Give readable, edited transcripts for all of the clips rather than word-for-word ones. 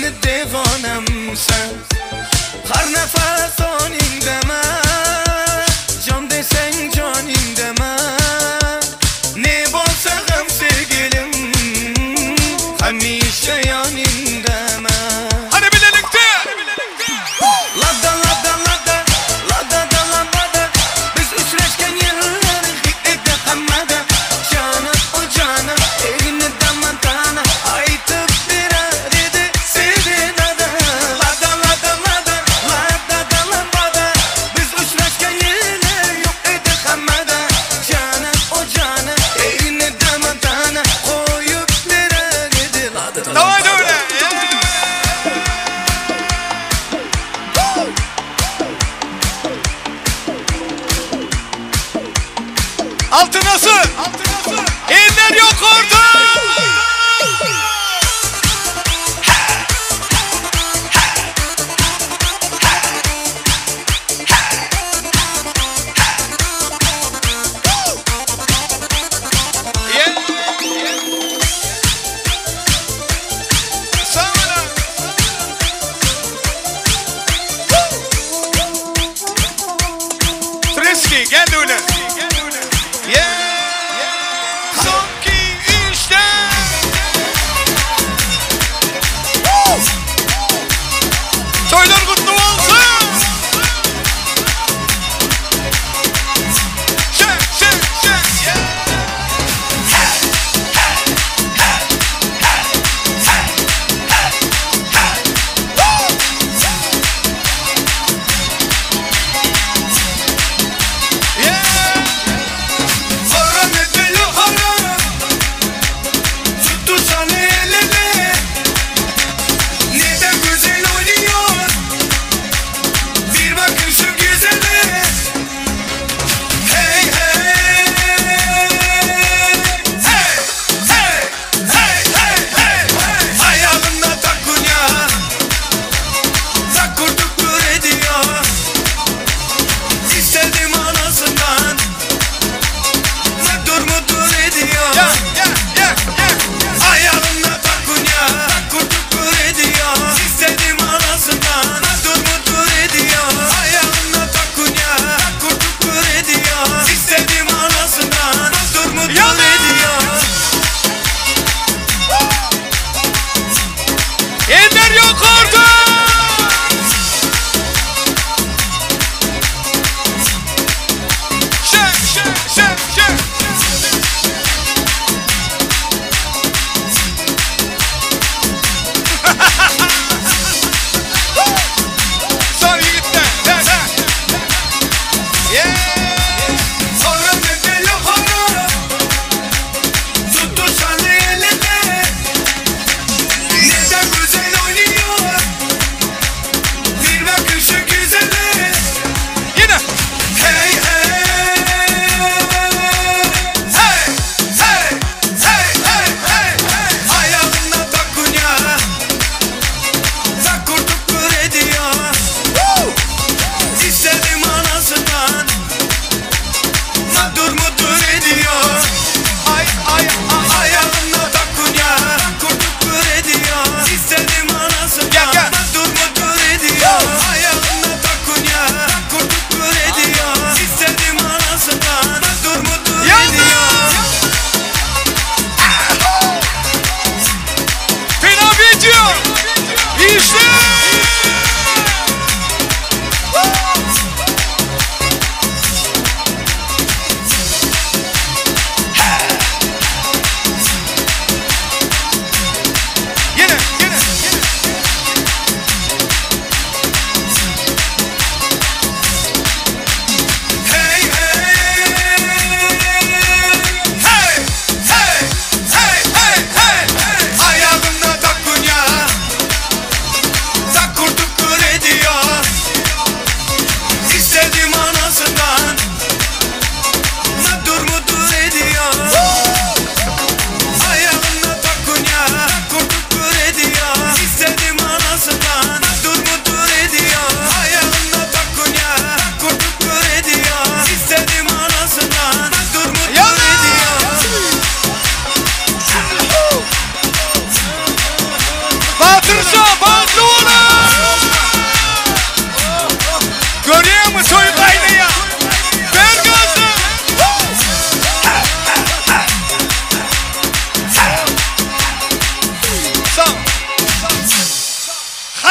bir devanemsen. Her nefes anindeme, can desen canindeme. Ne bolsa gam sevgilim, hamishe yanindeme. Hadi birlikte. Lada lada lada, lada da lambada. Biz uçraşken yıllar gitmedi hammada. Canım o canım, elini damantana. Aytıp birer idi sevdin ada. Lada lada lada, lada da lambada. Biz uçraşken yıllar yok idi hammada. Canım o canım, elini damantana. Koyup birer idi lada da Davay lambada. öyle. Altı nasıl? Eller yok orada. Freski gel öyle. Yeah. Son 2 3 4.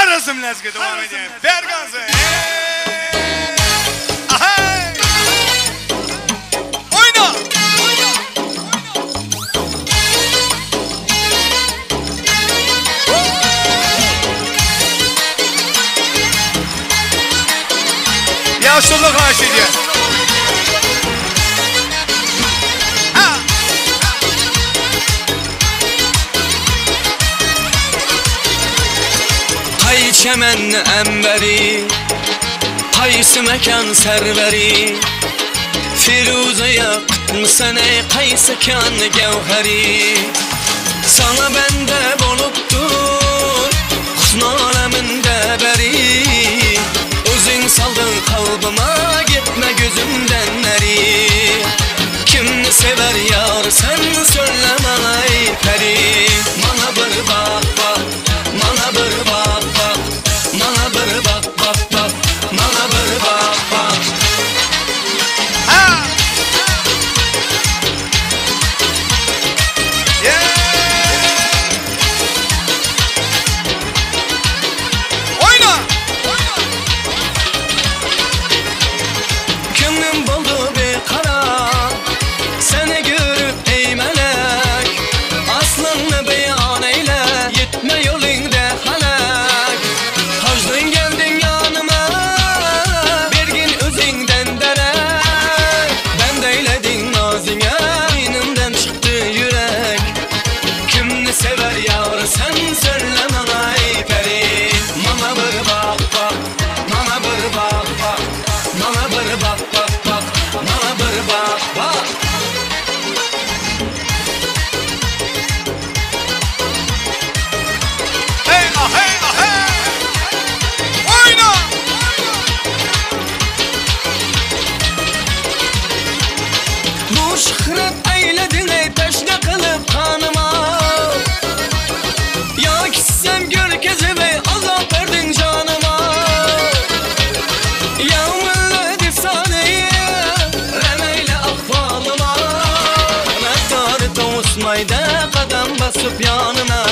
Harasım lazgı devam edeyim. Ver gazı. Aha. Oyna. Yaşlılık aşığı. Hay çemen emberi, qaysı mekan serveri, Firuze yakmısan ey qaysı kan gevheri. Sana bende boluptur, husn aleminde beri, Özün saldın kalbıma, gitme gözümden neri. Kimni sever yar sen söyleme ay peri. Bana bir bak bak, bana bir bak bak, bana bir bak bak bak, bana bir bak bak. Ha! Yeah! Oyna! Könlüm buldu bir kara, seni görüp ey melek, aslını beyan eyle, gitme yolunda halak. Hacdın geldin yanıma, bir gün özünden derek, ben de eyledim nazine, aynımdan çıktı yürek. Kimni sever yar sen söyleme ay peri. Bana bir bak bak, bana bir bak bak, bana bir bak bak bak, bana bir bak bak. Hey ah hey ah hey! Oyna! Bu şıhret eyledin ey teşne kılıp kanıma. Ya gitsem gökyüzü ve azap verdin canıma. Ya millet efsaneyi remeyle ahvalıma. Mehtarı tavusmayda kadem basıp yanına.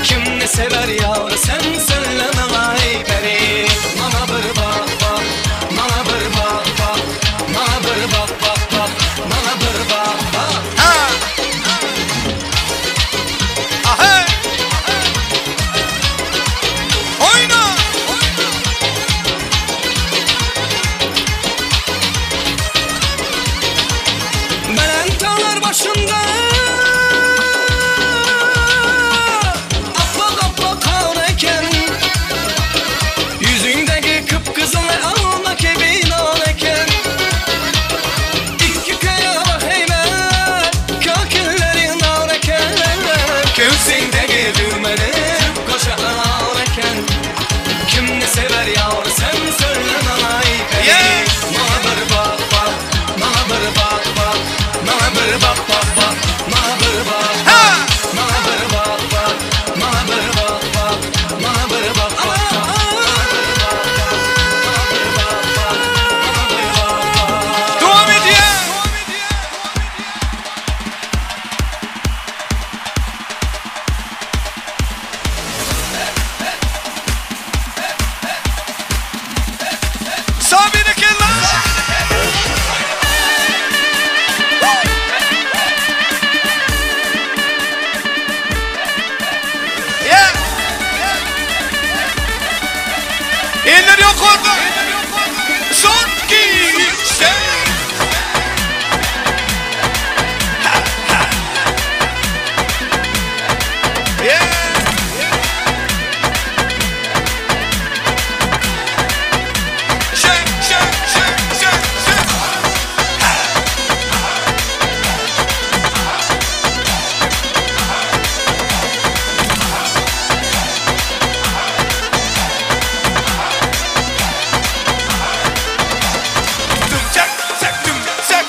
Kimni sever yar sen söyleme ay peri. Bana bir bak bak, bana bir bak bak, bana bir bak bak bak, bana bir bak bak. Ha! Ah hey! Oyna! Belen tağlar başında Appak appak kan eken, yüzündeki kıpkızıl alma kebin al eken. İki kaya bak heybet, köküllerin al eken. Göğsündeki düğmeni koşa al eken. Kimni sever yar sen söyleme ay peri. Yeah! Bana bir bak bak, bana bir bak bak, bana bir bak bak bak, bana bir bak bak, Ha! bana bir bak bak, bana bir bak bak, bana bir bak bak bak, bana bir bak bak, bana bir bak bak, bana bir bak bak. Devam edeyim. Sabine kella. Yeah. Eller yok orada. Son giysi. Yeah. Shake, shake, shake, shake, shake. Dum çak, çak, dum çak.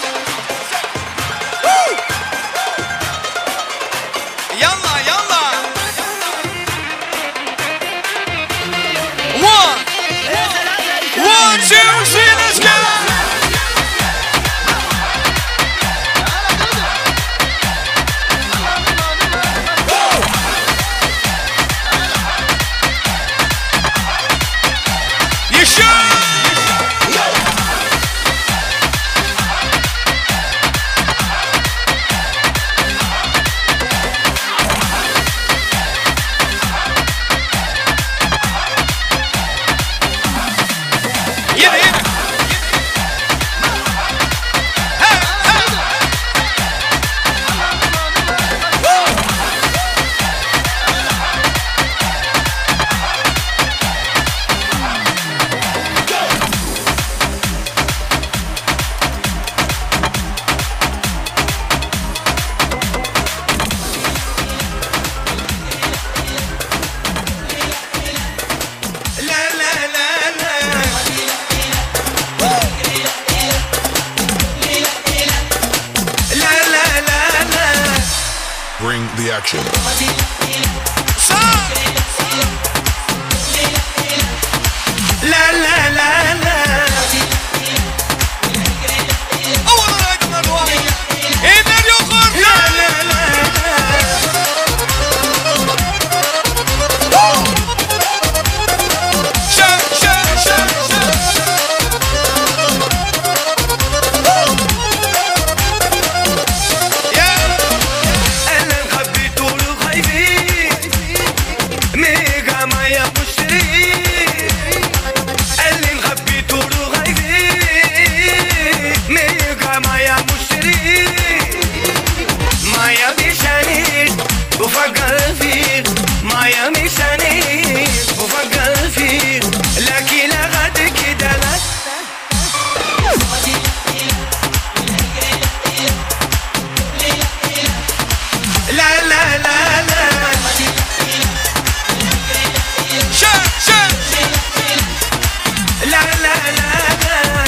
Woo! Yalla, yalla. One, two, three, let's go. Production. لا لا لا لا أول رايدم الواحد إنر يقر لا لا لا شا شا شا يا أنا خبيت وخايفي ميجا معايا مشتري اللي خبيت وخايفي ميجا معايا مشتري معايا بيشاني وفكر فيه معايا بيشاني وفكر فيه لكن لغد كده لا لا لا لا شا شا لا لا لا لا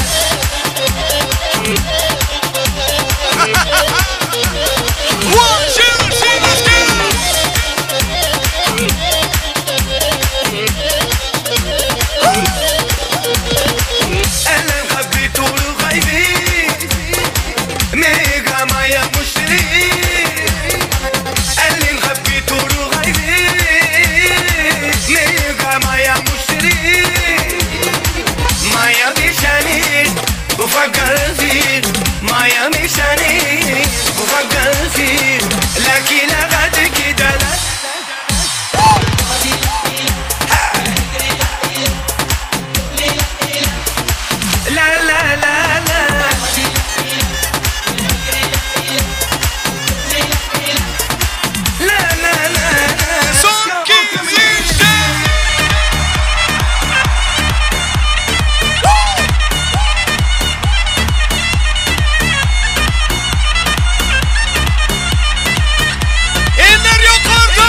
One, two, three, let's go. أنا خبيت وخايفي ميجا معايا مشتري اللي خبيت وخايفي ميجا معايا مشتري معايا بيشاني وفكر فيه معايا بيشاني وفكر فيه لكن لغد كده لا لا لا لا لا لا لا لا Son kimliğinde. İnler yukarıda.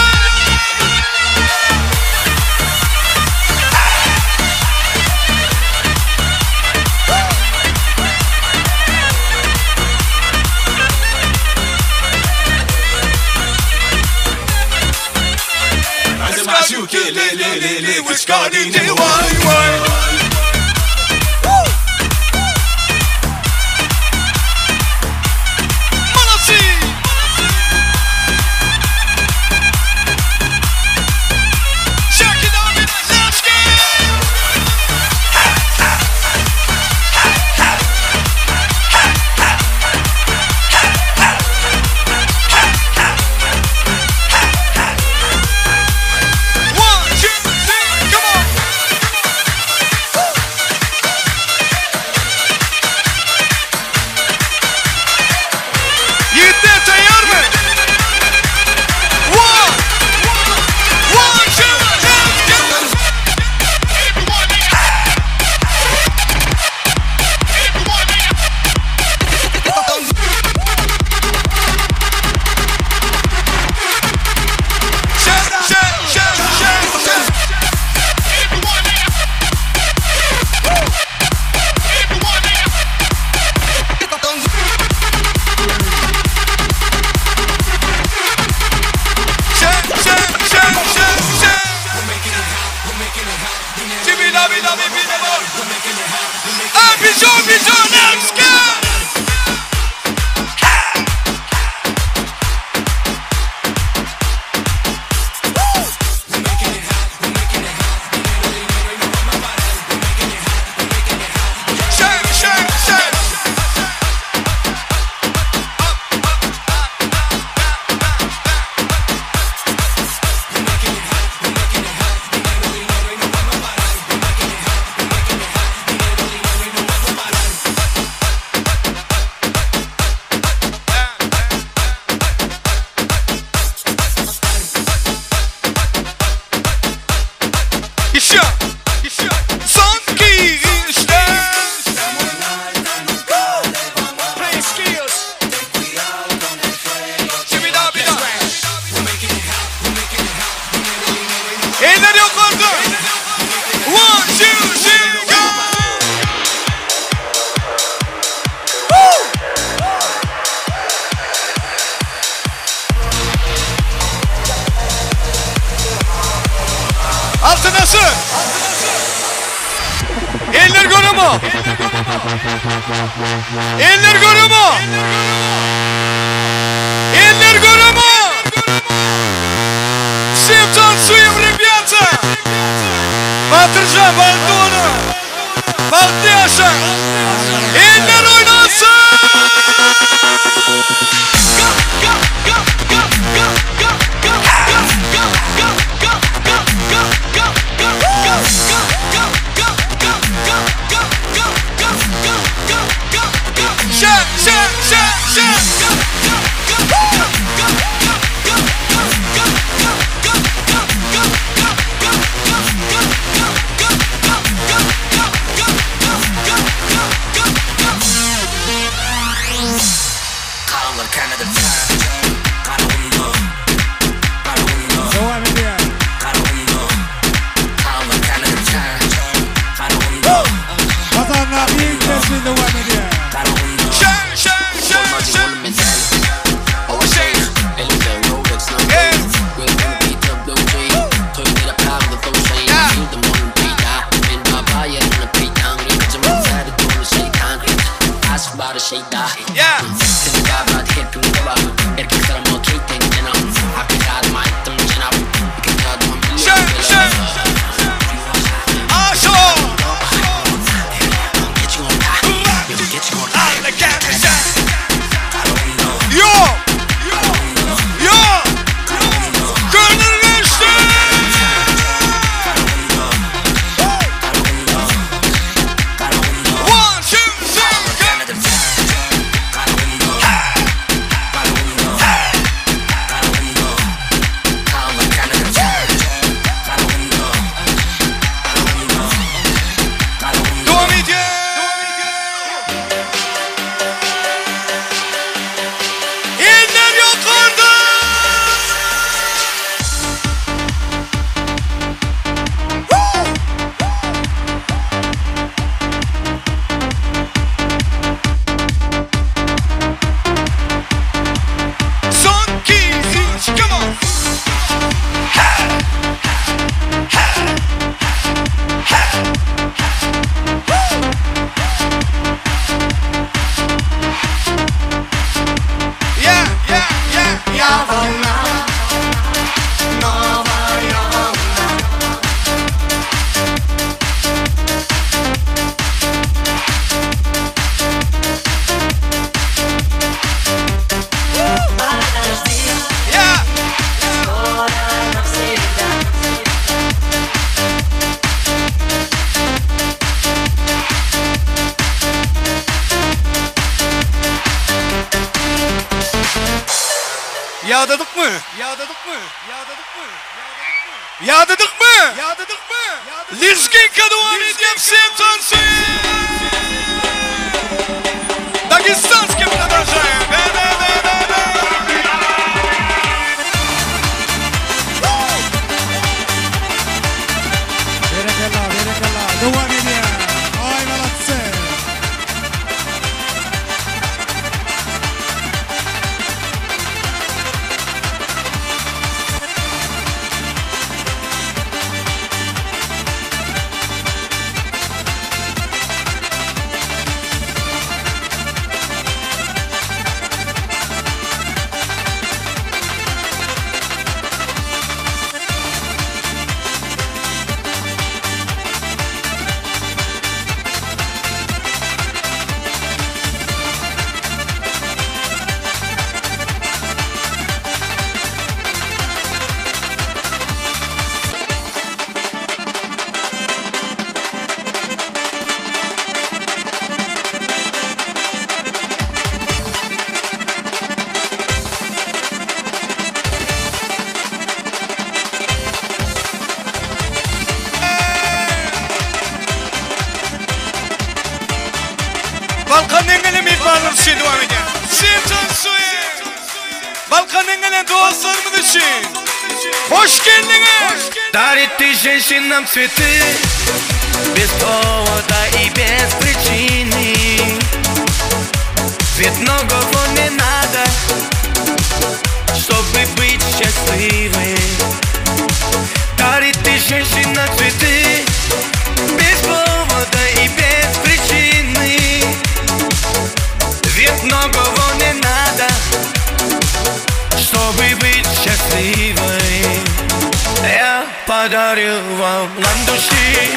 عندي معشوقي لي لي لي لي وش قاعدين واي واي مناصي شاكي دامي لاشكي One, two, three, come on. Yiğitler tayar mı? One, two, let's go. Let's go! Shake, shake, shake. Yaşa, yaşa. Sanki işte. Play skills. Şimdi daha bir daha. Eller yukarıda. One, two, three, go. Woo! Altınası. Eller görüyor mu? Eller görüyor mu? Eller görüyor mu? Всем танцуем, ребята! Батыржан, Балтона, Балтяша, eller oynasın! Yağdadık mı? Yağdadık mı? Yağdadık mı? Yağdadık mı? Yağdadık mı? Лизгинка devam ediyor. Всем танцуем! Дагестанский продолжаем! Берекалlah, devam ediyor. Ay молодцы! Balkan'ın gelen ihbarlar için devam ediyor. Всем танцуем! Balkan'ın gelen dostlarımız için hoş geldiniz! Дарит ты женщинам цветы без повода и без причины. Ведь многого не надо, чтобы быть счастливым. Дарит ты женщинам женщина цветы, без повода и без причины. Ведь многого не надо, чтобы быть счастливой. Я подарю вам ландыши,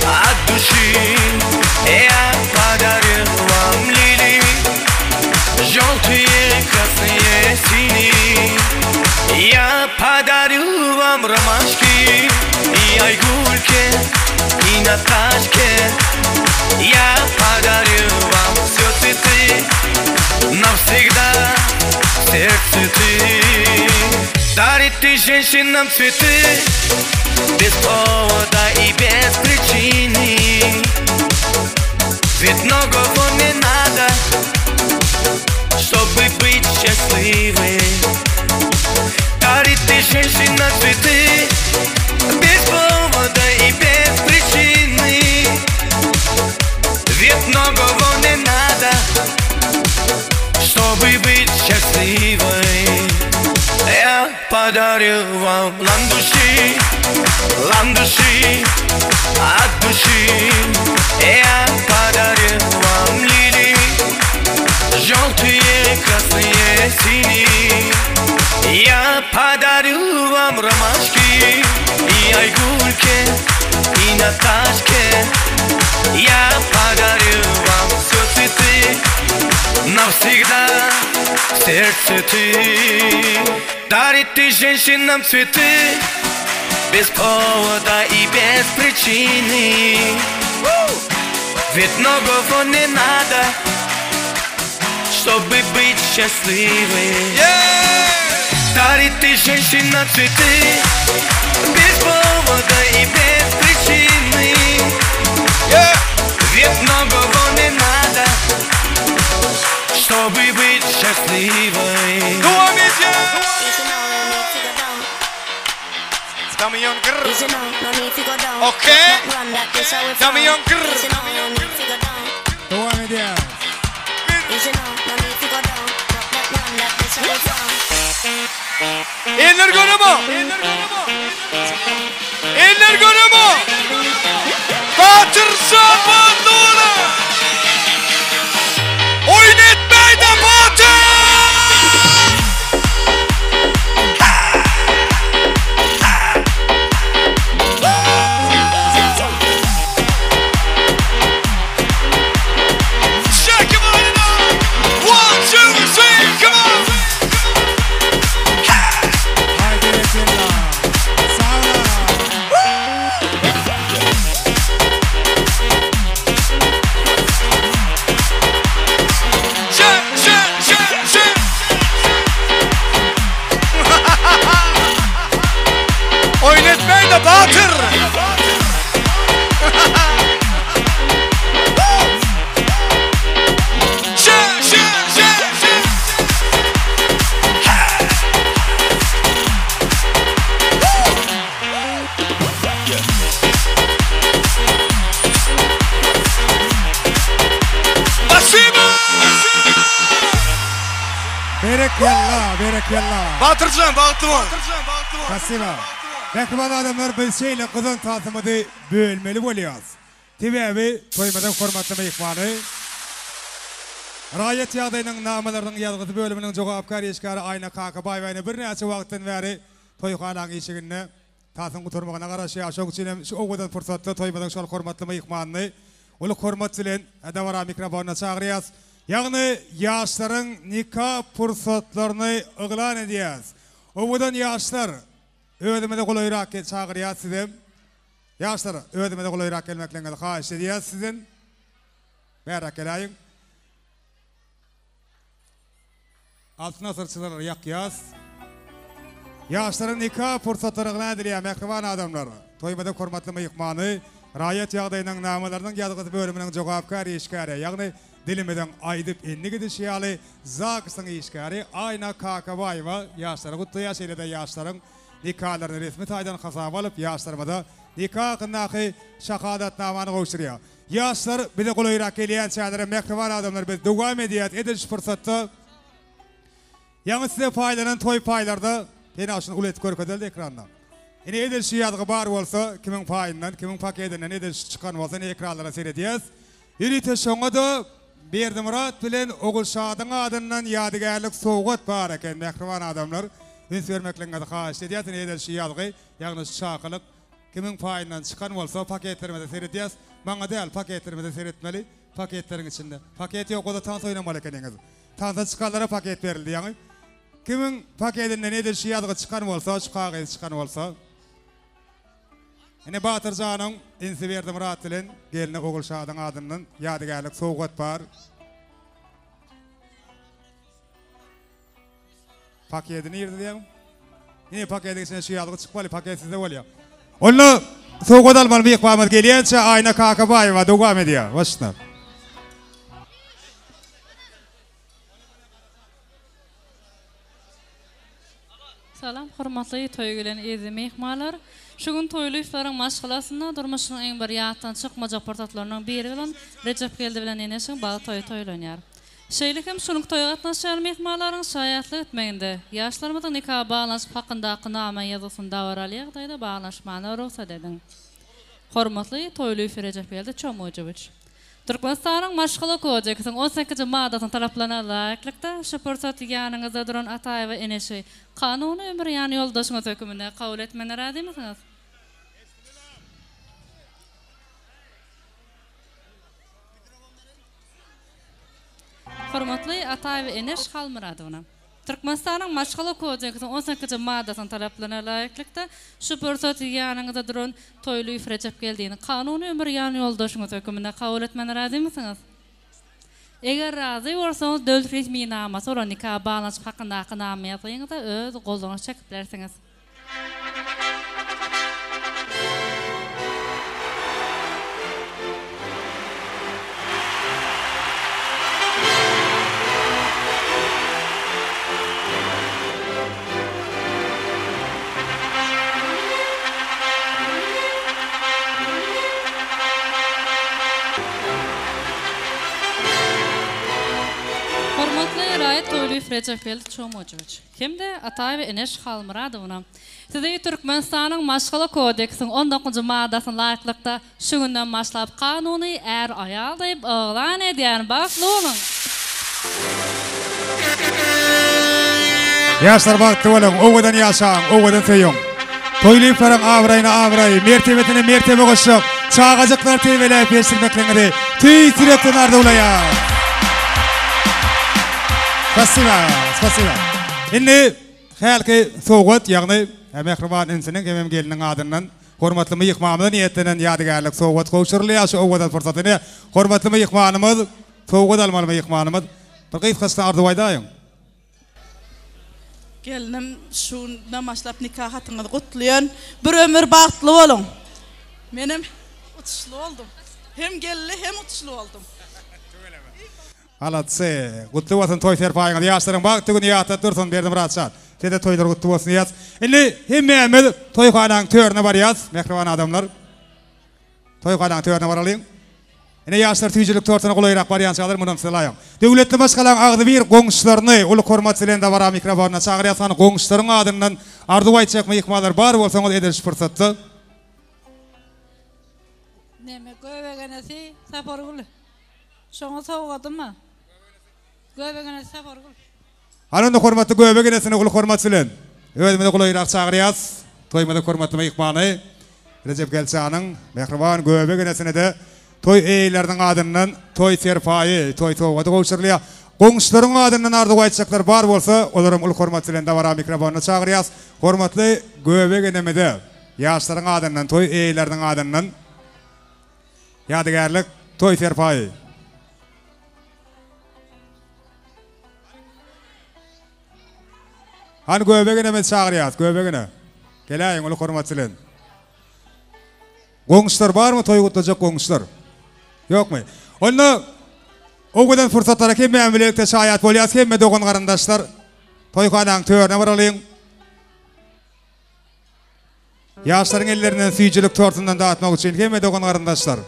от души. Я подарю вам лилии, желтые, красные, синие. Я подарю вам ромашки и айгульки, и Наташке. Я подарю вам все цветы, навсегда все цветы. Дарит ты женщинам цветы, без повода и без причины. Ведь многого не надо, чтобы быть счастливой. Дарит ты женщинам цветы, без повода и без причины. Ведь многого не надо, чтобы быть счастливой. Я подарю вам ландыши, от души. Я подарю вам лилии, желтые, красные, синие. Я подарю вам ромашки и айгульки, и Наташке. Я подарю вам все цветы, навсегда все цветы. Дарит ты женщинам цветы, без повода и без причины. Ведь многого не надо, чтобы быть счастливой. Дарит ты женщинам цветы, без повода и без причины. Ведь многого не надо, чтобы быть счастливой. Dummy young girl. Okay. Dummy young girl. Давай, медиа. Eller görüyor Eller görüyor mu? Batır sabahlara. Oyun etmeyi de batır. Oynatmayın da batır. Berekella. Batırcan, bağıttıma. Спасибо. Mehriban adamlar biz şeyle kızın tasımıdı bölmeli oluyoruz. Tibebi toymadan hormatlama ihvanı. Rayet yağdayının namalarının yalgısı bölümünün cevapkar yeşkarı ayna kaka bayvayna bir neçe vaktin veri toyxanak işiginne tasın kuturmağına karşı aşağı çinem şu oğudan fırsatlı toymadan şol hormatlama ihvanını ulu hormatçılın edavara mikrofonuna çağırıyız. Yani yaşların nikah fırsatlarını ıglan ediyoruz. Oğudan yaşlar ödemede kolayrak çağırıyız sizin. Yaşlar ödemede kolayrak gelmekle xahiş ediyoruz sizin. Merak edeyin. Altına sırçıları yakıyız. Yaşların nikah fırsatları ıglan ediliyor mehriban adamlar. Toymada hormatlama ihmanı rayet yağdayının namalarının yadgısı bölümünün cevapkar işgari. Yani dilimeden aydıp enli gidişiyalı zakısın işgari ayna kakabayva yaşları kutlu yaşayla da yaşların nikahlarını resmi taydan hasab alıp yaşlarımada nikah kındaki şakadat namanı koşturuyor. Yaşlar bir de kolayrak geleyen şeylere mehriban adamlar biz devam ediş fırsatta yani size paylanan toy paylarda yine aşın ulet görüp edildi ekranda. Ine edil şiyadğı bar bolsa, kimin payından, kimin paketinden edil çıkan bolsa ekranlara seyrediyaz. Ürite şoňa da Berdimurat bilen Ogulşadyň adyndan ýadygärlik sowgat bar eken mehriban adamlar. Üns vermekleňe haýyş edýär, edil şiyadgy, ýagny şakylyk kimin payından çıkan bolsa paketlerimizi seyrediyaz. Maňa däl paketlerimizi seyretmeli. Paketlerin içinde. Paket yok o da tansa oynamalı kendiniz. Tansa çıkanlara paket verildi yani. Kimin paketinden nedir şiyadığı çıkan olsa, şu kağıt çıkan olsa. Yine Batır Can'ın insi verdi Murat Dilin, geline Ogulşadyň adından ýadygärlik sowgat bar. Paketini ýerdi diýeň. Yine paketin içinde şiyadığı çıkmaly, paket sizde bolýar. Onu sowgat almaly bir ýykmamyz gelýänçe Ayna Kakabaýewa dowam edýär. Başlar. Salam, hormatly toy gelen ezi mehmanlar. Şugun toyly iflaryň maşgalasyna durmuşyň eň bir ýatdan çykmajak portatlarynyň biri bilen Recep geldi bilen eneşiň bagy toylanýar. Şeýle hem şunuň toýga gatnaşan mehmanlaryň şaýatlyk etmeginde ýaşlarymyzyň nikah baglanşyp hakynda qynama ýazysyny dawaralýar daýda baglanşmany ruhsat edin. Hormatly toyly iflar Recep geldi Çomojewiç. Türkmenistan'ın maşgala kodeksinin 18. maddesin talaplarına layıklıkta şu fırsat yanınızda duran atay ve eneşi kanunu ömür yani yoldaşınız hükümünde kabul etmene razı mısınız? Hormatly atay ve eneş Halmıradovna. Türkmenistan'ın maşgala kodeksinin 18. maddesin talaplarına layıklıkta şu fırsat yanınızda duran toylu ifra Recep geldiğini kanunu ömür yani yoldaşınız hükümünde kabul etmene razı mısınız? Eger razı olsanız dövlet resmi naması olan nikah bağlanışıp hakkında akınamı yapayınız da öz golduğunuz çekip dersiniz. Recep geldi Çomojewiç. Hem de atay ve eneş Halmıradovna. Size Türkmenistan'ın maşgala kodeksinin 19. maddesin layıklıkta şu günden başlap kanuni er ayal deyip oğlan edýän baklı olun. Yaşlar baktı olun, oğudan yaşağın, oğudan seyyum. Toylu iflaryň avraýyna mertebetine mertebe goşup, çağajyklar tebelep ýeşirmekleňleri tüý sürekli narda ulayar. Spasiba. Indi halky sowgat ýagny mehriban insiniň hem geliniň adyndan hormatly myhmanymyň niýetinden ýadygärlik sowgat goşurulýar. Şu owgadan fursatyny hormatly myhmanymyz, sowgat almaly myhmanymyz bir gysgaçda arzuwaýdaýyn. Gelinim şundan başlap nikah hatyňyzy gutlaýan, bir ömür bagtly bolun. Menim utuşly oldum. Hem gelli hem utuşly oldum. Alatse, gutlu bolsun toy serpaýyňyz, ýaşlaryň bagty güni ýata dursun berdim rahatçat. Sede toylar gutlu bolsun ýaz. Indi hemmemiz toýxanaň törüne barýas, mehriban adamlar. Toýxanaň törüne baralyň. Indi ýaşlar tüýjilik tortuny golaýrak barýançalar mundan sylaýan. Döwletli başgalan agdy bir goňşularyny uly hormat bilen de bara mikrofona çagyrýasan goňşularyň adyndan arzuwaýçak myhmanlar bar bolsaňyz ederiş fursatdy. Neme göbegenesi saporgul. Şoňa sowgadymy? Göbegenesi saporgul. Ananda hormatly göbegenesini uly hormat bilen özüňizi golaýrak çagyrýas. Toýmada hormatly myhmany Recep Gelçanyň mehriban göbegenesini de toy eýleriniň adyndan toy serpaýy, toy sowgady goşurulýar. Goňşularyň adyndan arzuwaýçaklar bar bolsa, olaryň uly hormat bilen de bara mikrofona çagyrýas. Hormatly göbegenemede ýaşlaryň adyndan toy eýleriniň adyndan ýadygärlik toy serpaýy. Han göbegine men çagyrýas, göbegine. Geläýin uly hormat bilen. Goňşlar barmy toy gutlanjak goňşlar? Ýokmy? Onda oňdan fursatlara kemmeýän bilelikde şaýat bolýas, hemme dogan garandaşlar toýxanaň törüne baralyň. Ýaşlaryň ellerinden süýjilik tortundan dağıtmak üçin hemme dogan garandaşlar.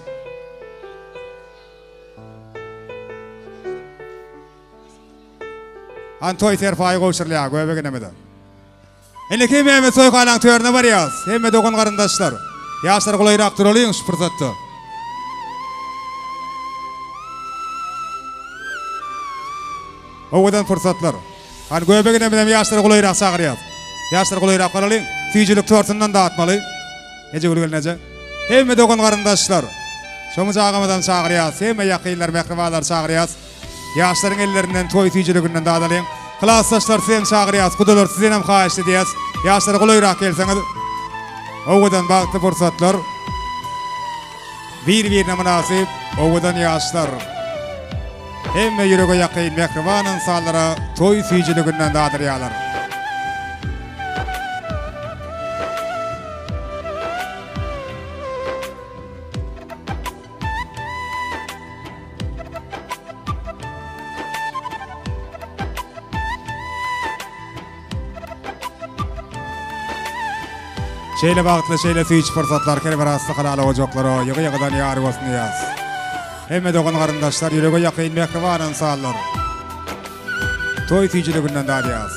Han toy serpaýy goşurulýar, göbegenemede. Eleki Mehmet Soykalan törüne barýas. Hemme dogan garyndaşlar. Ýaşlar golayrak duralyň şu pursatda. Owadan pursatlar. Han göbegine bilen ýaşlar golayrak sagyrýar. Ýaşlar golayrak garalyň. Süýjilik torsundan dağıtmaly. Nece gülgel nece? Hemme dogan garyndaşlar. Şomuz agamadan sagyrýar. Hemme ýakynlar, mehribalar sagyrýar. Ýaşlaryň ellerinden toý süýjiliginden dağıdalyň. Klassdaşlar sen sagyrýar. Kudalar sizden hem haýyş edýäs. Ýaşlar golayrak gelseňiz. Owadan bagty pursatlar. Bir-birine münasip owadan ýaşlar. Hemme ýürege ýakyn mehriban insanlara toý süýjiliginden dağdyrýarlar. Şeýle bagtly şeýle süýç pursatlar kereber asly halala ojoklara ýygy-ýygydan ýary bolsun diýäs. Hemme dogan garyndaşlar ýürege ýakyn mehriban insanlar. Toý süýjiliginden dağdyrýas.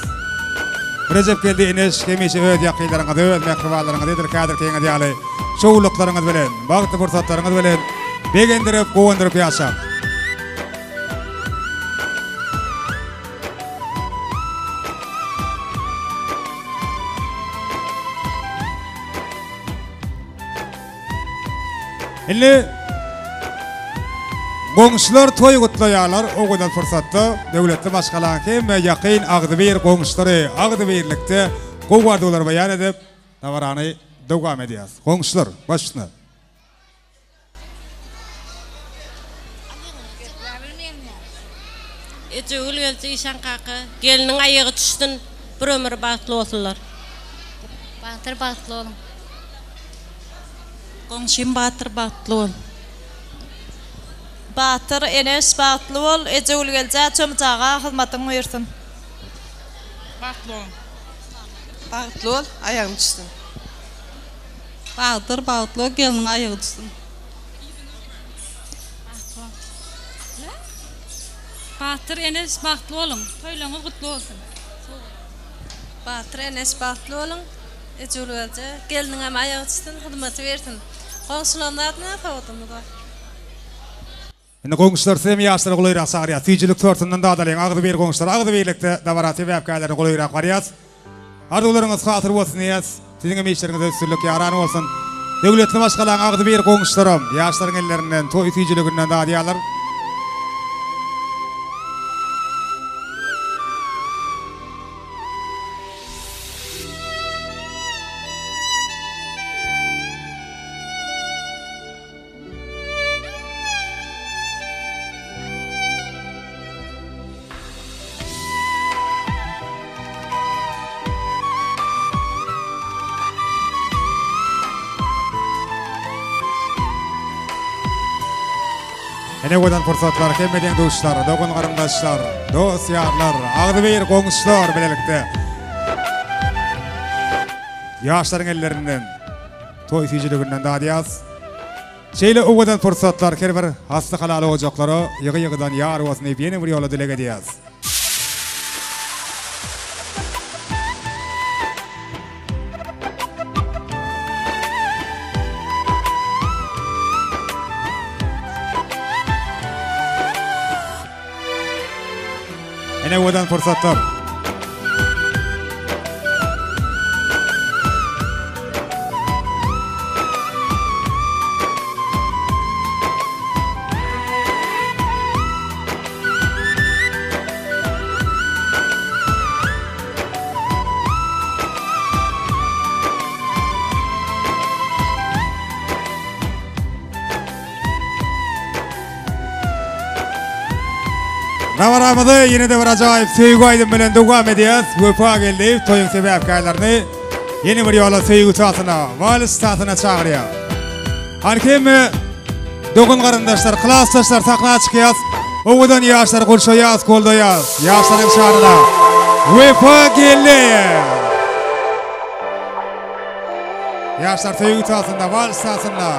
Recep geldi enes hemişe öz ýakynlaryňyza, öz mehribanlaryňyza dedir kädir keňe diýaly. Şowluklaryňyz bilen, bagtly pursatlaryňyz bilen begendirip, gowandyryp ýaşap. Ille goňşular toý gutlaýarlar, o kadar fursatda döwletde başgalan hemme ýakyn agdyber goňşulary agdybirlikde gowgardylar baýan edip tawarany dowam edýär. Goňşular başyna. Ejegül geldi işan kaka, gelinin ayağı düştün, bir ömür batlı oldular. Batır batlı olun. Goňşym Batır batly bol. Batır Enes batly bol. Ejegül gelja çömjaga hyzmatyň buyursun. Batly bol. Batly bol, ayagyň düşsün. Batır batly bol, geliniň ayagy düşsün. Batır Enes batlı olun. Toýlaňyz gutly bolsun. Batır Enes batlı olun, ejegül geldi, gelinin hem ayağı düştün, hyzmaty bersin. Konsulanlar ne fawatymyz var? Indi goňşular sem ýaşlar golayrak sagyrýar. Süýjilik torsundan dağdalyň agdyber goňşular agdybirlikde dawarat webkälerini golayrak barýar. Arzuwlaryňyz hatyr bolsun diýäs. Siziň emeçleriňiz ösürlük ýaran bolsun. Döwletli başgalan agdyber goňşularam ýaşlaryň ellerinden toý süýjiliginden dağdyrýarlar. Ene godan fursatlar hemmeden dostlar, dogan garyndaşlar, dost ýarlar, agdyber goňşular bilelikde. Ýaşlaryň ellerinden toý süýjiliginden dağdyrýas. Şeýle o godan fursatlar kereber asly halala ojoklara ýygy-ýygydan ýar bolsun diýip ýene bir ýola dilek edýäs. Ene godan fursatlar. Navaramızı yine de bir acayip sevgi aydın bilen dogam ediyaz. Göpa geldi, toyun sebepkarlarını yeni bir yola sevgi tahtına, valis tahtına çağırıyor. Harkim dogun karındaşlar, klastaşlar sakna çıkıyaz. Oğudan yaşlar kulşayaz, koldayaz. Yaşların çağrına. Göpa geldi. Yaşlar sevgi tahtına, valis tahtına.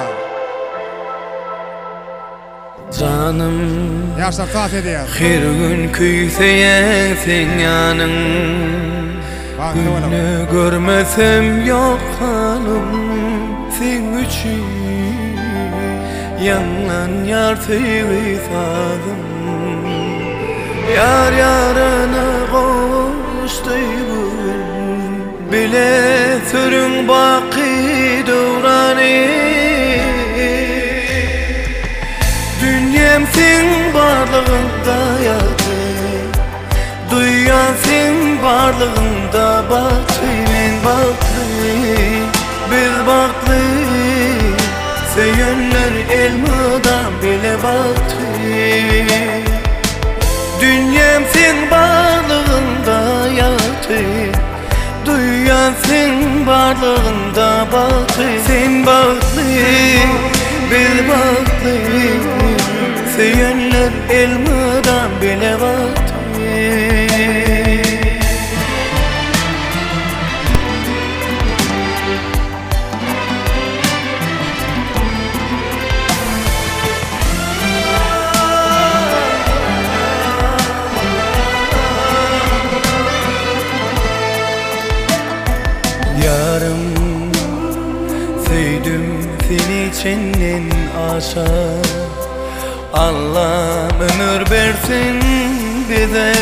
Canım Yaşlar taht ediyaz. her gün küyseyesin yanın Günü görmesem yok hanım sen üçün yandan yar sevsadım yar yarına koştu bugün bile sürün baki dövrani dünyam sen varlığında yadı duyan sen varlığında baktı men baktı biz baktı seyenler elmadan bile baktı dünyam sen varlığında yattı duyan sen varlığında baktı sen baktı biz baktı seyenler elmadan bile baktı yarım sevdim seni içinden aşağı Allah ömür versin bize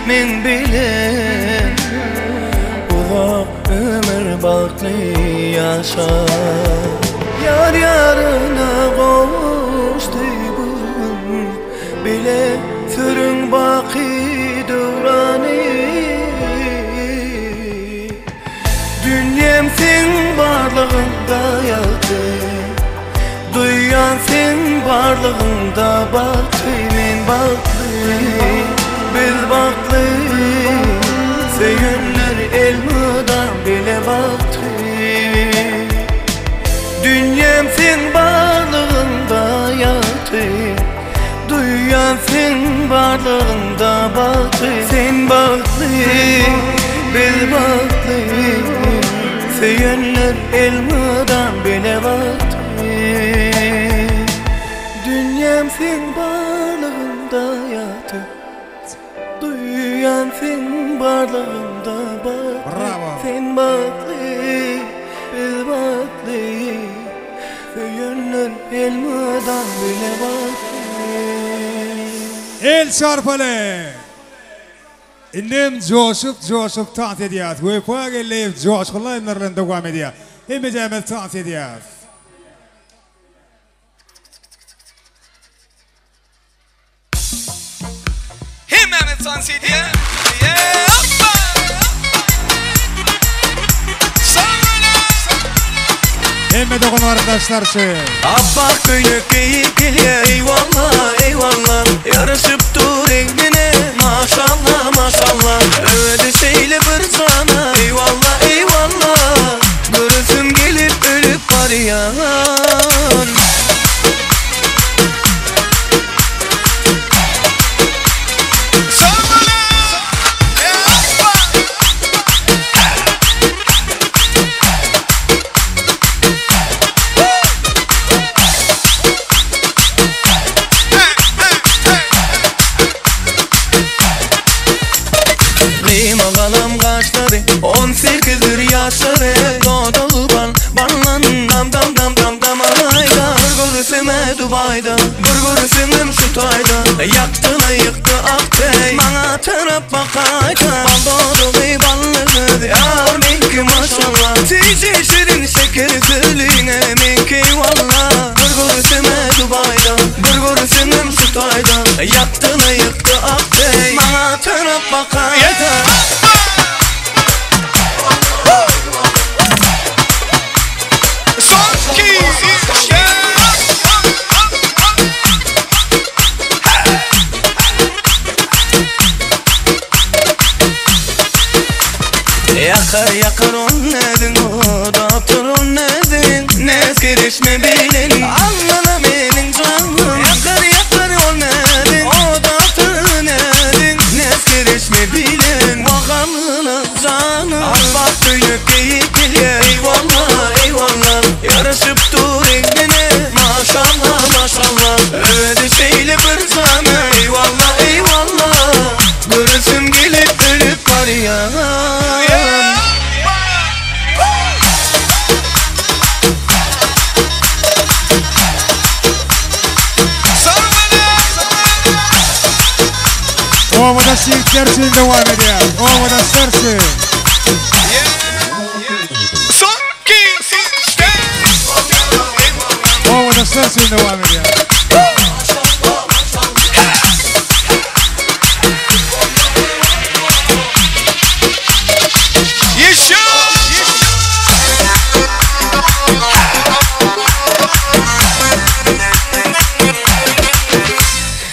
men bilen uzak ömür baklı yaşa yar yarına koştu bugün bile sürün baki dövrani dünyam sen varlığında yattı duyan sen varlığında baktı men baktı biz baktı seyenler elmadan bile baktı dünyam sen varlığında yattı duyan sen varlığında baktı sen baktı biz baktı seyenler elmadan bile baktı dünyam sen varlığında yattı duyan sen varlığında baktı sen baktı biz baktı seyenler elmadan bile baktı El çarpalı indim coşup dans ediyaz ve poğa gelip coşkularla devam ediyor hemicemiz dans ediyaz Hemimiz dans ediyor Hemme dokun arkadaşlar şey Abba köyük geyik geliyor eyvallah eyvallah yarışıp dur engine maşallah maşallah öyle şeyle bir sana eyvallah eyvallah görürsün gelip ölüp arayan Ağalam kaşları 18'dir yaşları Doğdalı banlan dam dam dam dam dam ayda Gürgürüsüme Dubai'da Gürgürüsümüm şu tayda Yaktığına yıktı aktey Bana taraf bakayda Baldoğdu bir ballığı Yar minki maşallah Tici şirin şekeri söyleyine minki valla Gürgürüsüme Dubai'da Gürgürüsümüm şu tayda Yaktığına yıktı aktey Bana taraf bakayda Yakar on nedin o doktor on nedin Nes girişme bilin Anlana benim canım Yakar on nedin o doktor nedin Nes girişme bilin Vakamına canım Abba büyük geyik geliyor eyvallah eyvallah Yarışıp dur engine maşallah maşallah Öyle şeyle bir sana eyvallah eyvallah Görürsün gelip ölüp var ya Serçin devam ediyor. Ova'da Serçin. Ova'da Serçin devam ediyor.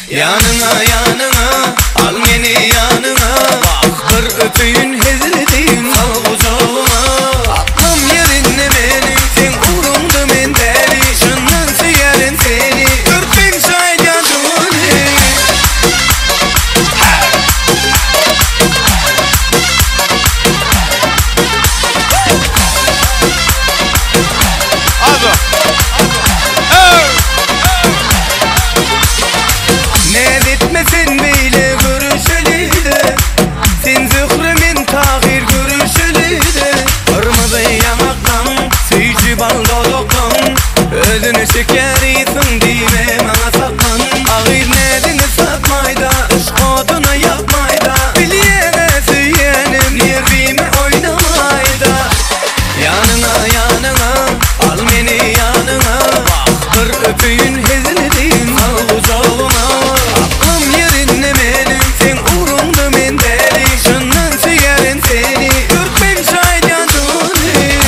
Yanına yanına al beni yanına, bak bir öpeyim hezledeyim al uzağıma. Aklım yerinde benim, sen uğrumda men deli, şundan seyerim seni 4000 saydan duni. Ne bitmesin böyle görüşülüydü, sen zühremin tahir görüşülüydü. Kırmızı yanaktan, suyucu bal dodoktan, özünü şekeriysin dime bana saklan. Ağır nedeni satmayda, aşk oduna yapmayda, biliyene süyenim nervime oynamayda. Yanına yanına al beni yanına, bak bir öpeyim hezledeyim al uzağıma. Aklım yerinde benim, sen uğrumda men deli, şundan seyerim seni 4000 saydan duni.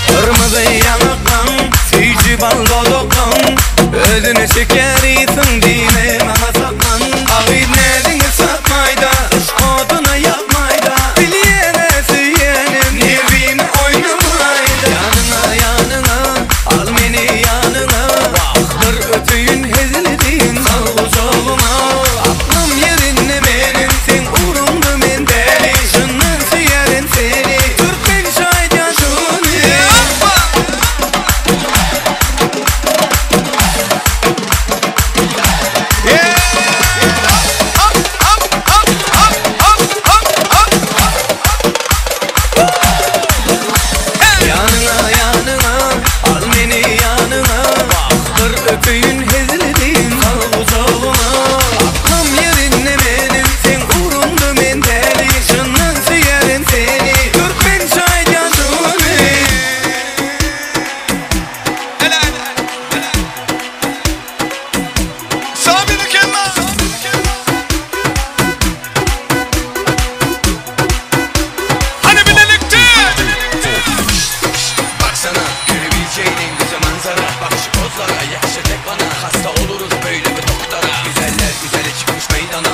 Kırmızı yanaktan, suyucu bal dodoktan, özünü şekeriysin dime bana saklan. Ağır nedeni satmayda, aşk oduna yapmayda, biliyene süyenim nervime oynamayda. Yanına yanına al beni yanına, bak bir öpeyim hezledeyim al uzağıma. Aklım yerinde benim, sen uğrumda men deli, şundan seyerim seni 4000 saydan duni. Yanına yanına al beni yanına, bak bir öpeyim hezledeyim al uzağıma. Aklım yerinde benim, sen uğrumda men deli, şundan seyerim seni 4000 saydan duni. Sami mükemmel. Hani birlikte. Baksana görebileceğin en güzel manzara, bak şu pozlara yakışır tek bana, hasta oluruz böyle bir doktora. Güzeller güzeli çıkmış meydana.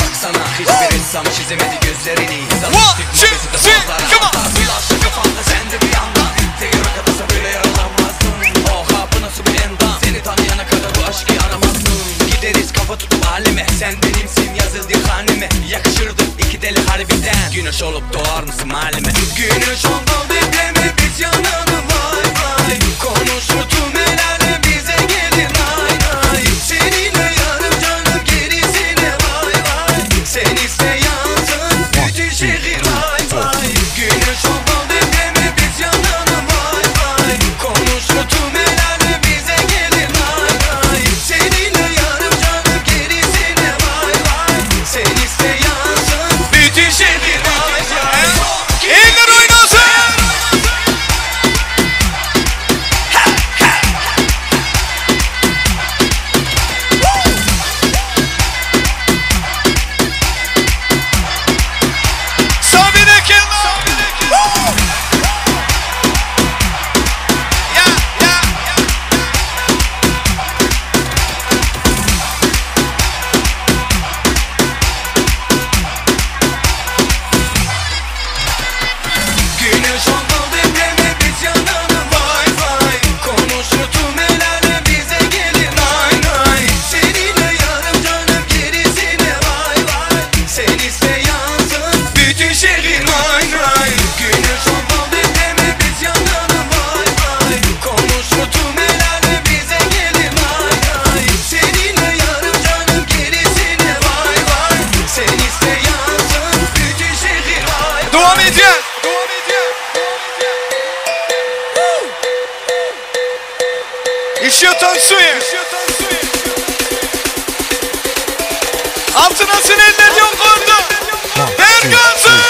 Baksana hiçbir ressam çizemedi gözlerini, hizalmıştık nefesi de pozlara. Hatta flaşı kafanda sende bir anda, tekrar kadasa böyle yaralanmazdın. Oha bu nasıl bir endam, seni tanıyana kadar bu aşkı aramazsın. Gideriz kafa tutup halime, sen benimsin yazıldı haneme. Yakışırdı iki deli harbiden, güneş olup doğar mısın mahalleme? Güneş oldu bekleme biz yanalım vay vay, konuşurdum el alem bize gelir nay nay. Seninle yarım canım gerisine vay vay, sen iste yansın bütün şehir vay vay. Güneş oldu bekleme biz yanalım vay vay, konuşurdum el alem bize gelir nay nay. Seninle yarım canım gerisine vay vay, sen iste yansın bütün şehir vay vay. Eller oynasın. İşiyortan suyu. Altına sineller yok oldu. Ver gazı.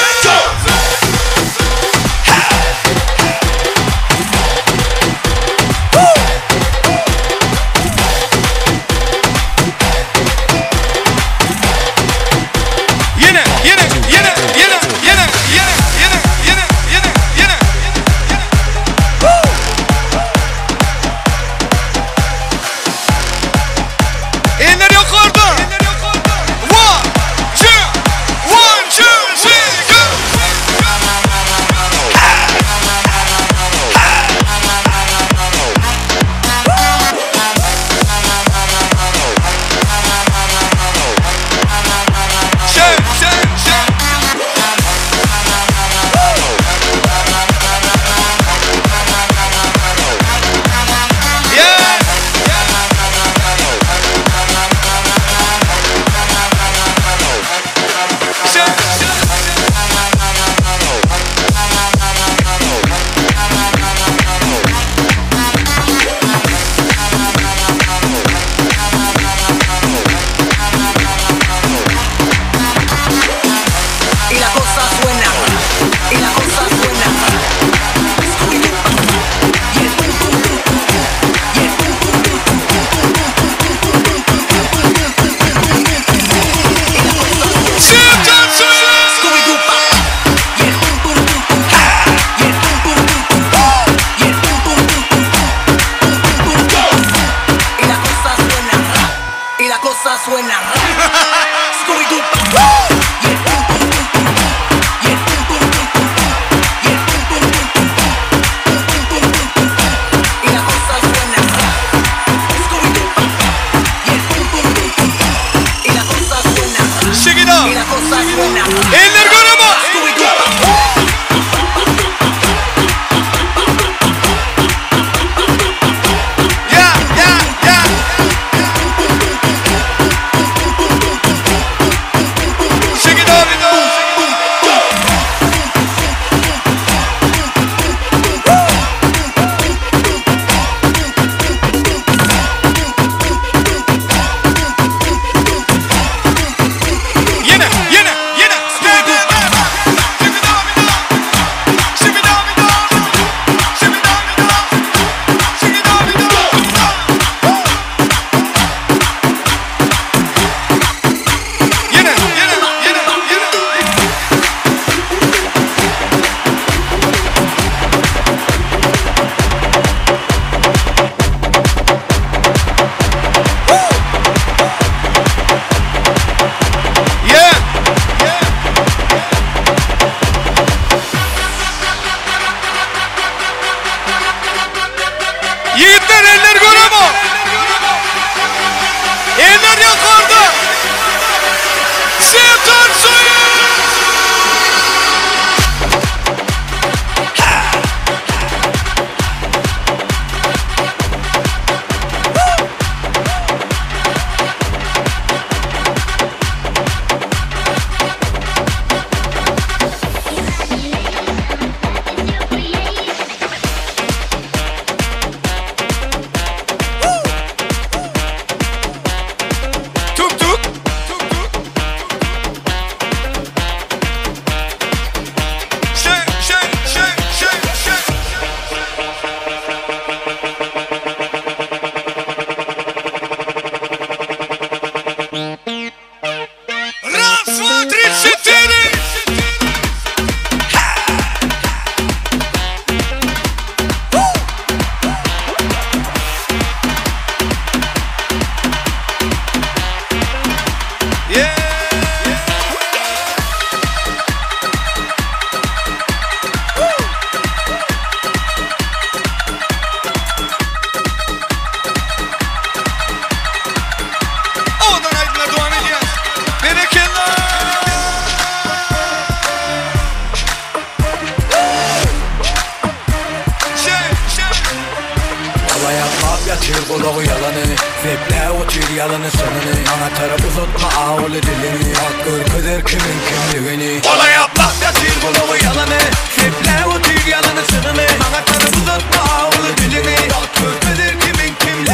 Yatır bulağı yalanı Zeple otur yalanı sanını Anahtarı uzatma ağlı dilini Hakkır kıdır kimin kimliğini Ola yapmak yatır bulağı yalanı Zeple otur yalanı sanını Anahtarı uzatma ağlı dilini Hakkır kıdır kimin kimliğini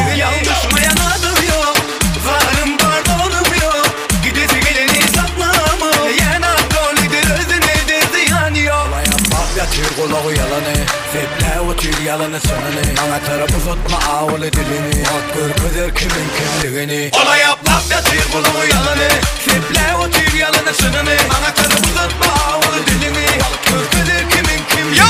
yalanı sınını. Bana taraf uzatma ağlı dilini. At görmüdür kimin kimliğini. Ola yap laf yatır kulumu yalanı. Triple otur yalanı sınını. Bana taraf uzatma ağlı dilini. At görmüdür kimin kimliğini.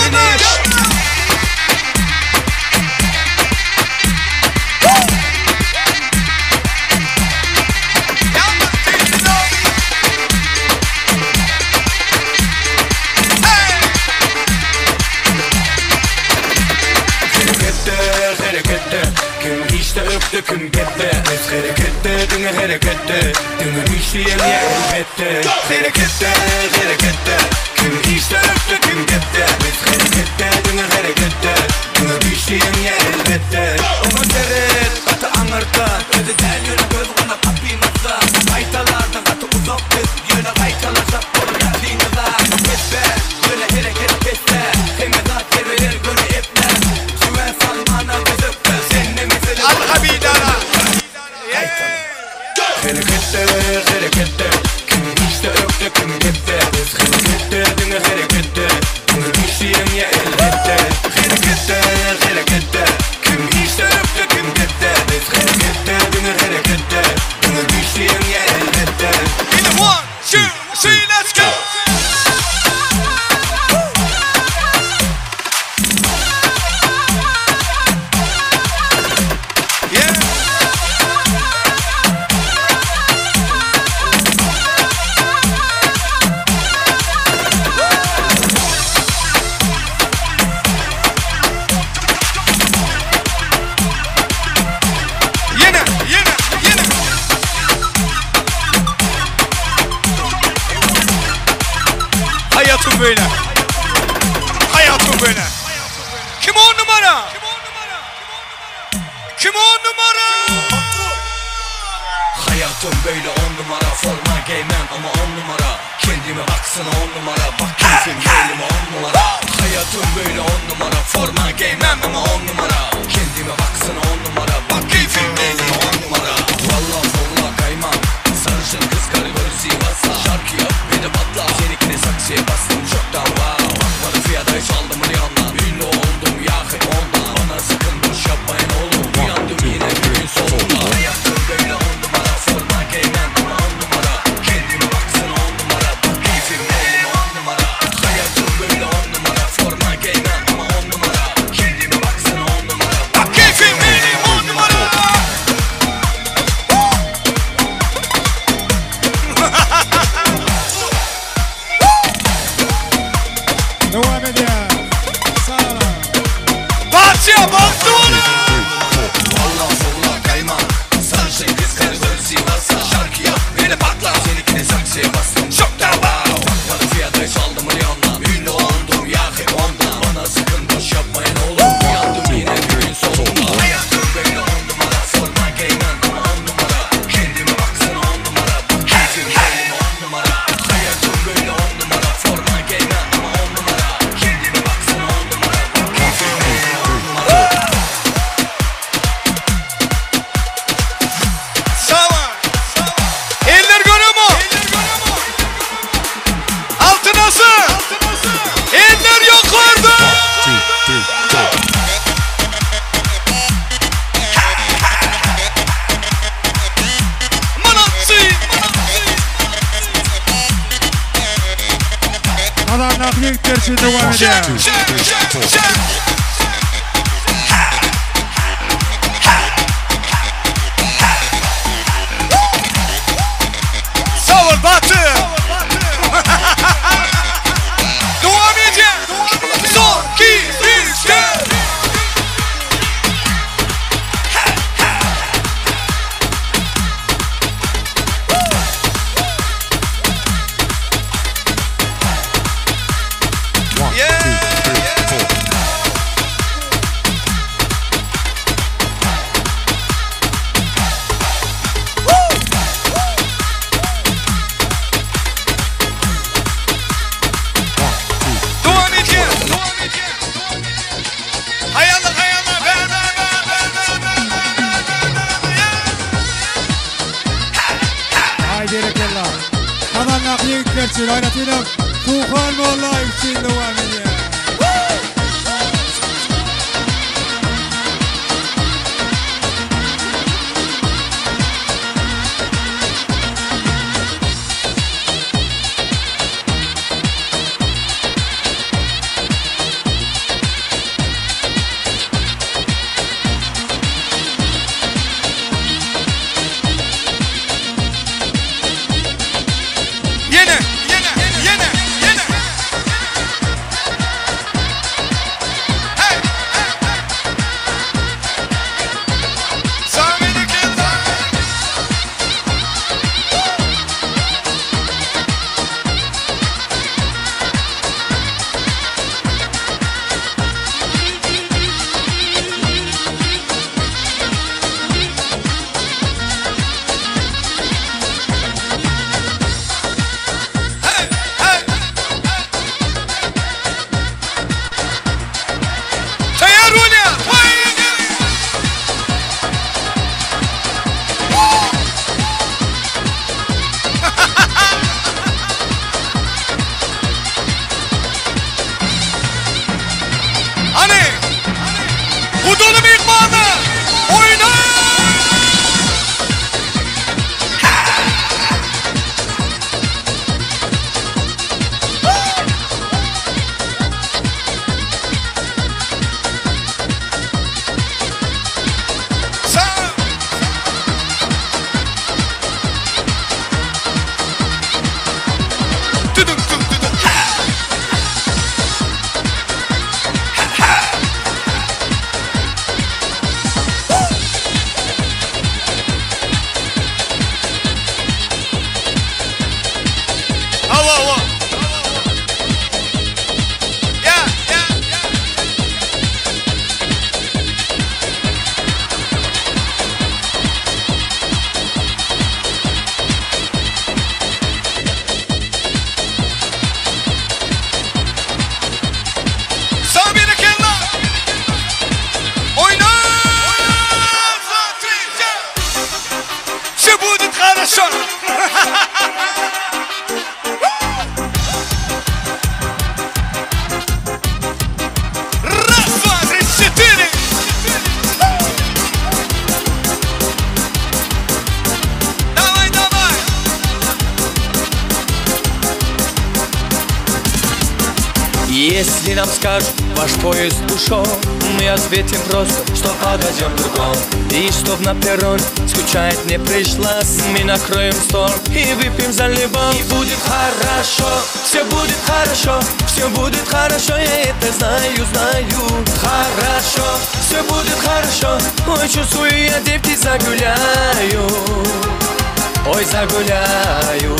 İşte öptü kim gitti. Biz harekette, dünya harekette. Dünya işleyen ya elbette. Harekette kim işte öptü kim gitti. Biz harekette, dünya harekette. Dünya işleyen ya elbette. Onu seyret, katı anırta. Gözü del yönü göz ona kapıyımızda. Aytalardan katı uzak kız. Yöne aytalarsa onu yatlığınıza. Kesbe, yöne hareket kesbe. Temizat sevilir gönü ipler. Süven salmana gözüpte. Al-Habidara. Harekette kim işte öptü kim gitti. Biz harekette dünya harekette. Dünya işleyen ya elbette. Harekette kim işte öptü kim gitti. Biz harekette dünya harekette. Dünya işleyen ya elbette. In the 1, 2, 3, let's go. Hayatım böyle. Hayatım böyle. Kim on numara? Kim on numara? Hayatım böyle 10 numara. Forma giymem ama 10 numara. Kendime baksana 10 numara. Bak keyfim yeğenim 10 numara. Hayatım böyle 10 numara. Forma giymem ama 10 numara. Kendime baksana 10 numara. Bak keyfim yeğenim 10 numara. Vallahi kaymam. Sarışın kız karıları Sivas'a. Şarkı yap beni patla. Seninkine saksıya bastım çoktan wow. Bakmadı fiyata hiç aldım milyondan. Ünlü oldum yakın ondan. Bana sakın boş yapmayın oğlum. Uyandım yine gün sonunda. Hayatım böyle 10 numara. Forma giymem ama 10 numara. Kendime baksana 10 numara. Bak keyfim yeğenim 10 numara. Hayatım böyle 10 numara. Forma giymem ama 10 numara. Kendime baksana 10 numara. Bak keyfim benim 10 numara. Devam ediyor. Sağ olun. Bahçe baktı ona. Vallahi solla kayma. Sarışın kız karıları Sivas'a. Şarkı yap beni patla. Seninkine saksıya bastım çok da wow. Bakmadı fiyata hiç aldım milyondan. Ünlü oldum yakın ondan. Bana sakın boş yapmayın oğlum. Uyandım yine gün sonunda. Hayatım böyle 10 numara. Forma giymem ama 10 numara. Kendime baksana 10 numara. Bak keyfim yeğenim 10 numara. Hayatım böyle 10 numara. Forma giymem ama 10 numara. Kendime baksana 10 numara. Bak keyfim yeğenim 10 numara. Sağ. Eller görüyor mu? Altı nasıl? Eller yukarıda. Manatsi. Adamlar büyük dersi devam ediyor. Sağ ol Batı. Devam edeceğim. Son, iki, üç, dört. Adamlar büyük dersi oynatıyla Tufan Molla için devam ediyor. Если нам скажут, ваш поезд ушел, мы ответим просто, что подойдем другом. И чтоб на перрон скучать не пришлось, мы накроем стол и выпьем за любовь. И будет хорошо, все будет хорошо, все будет хорошо, я это знаю, знаю. Хорошо, все будет хорошо, ой, чувствую, я девки загуляю, ой, загуляю.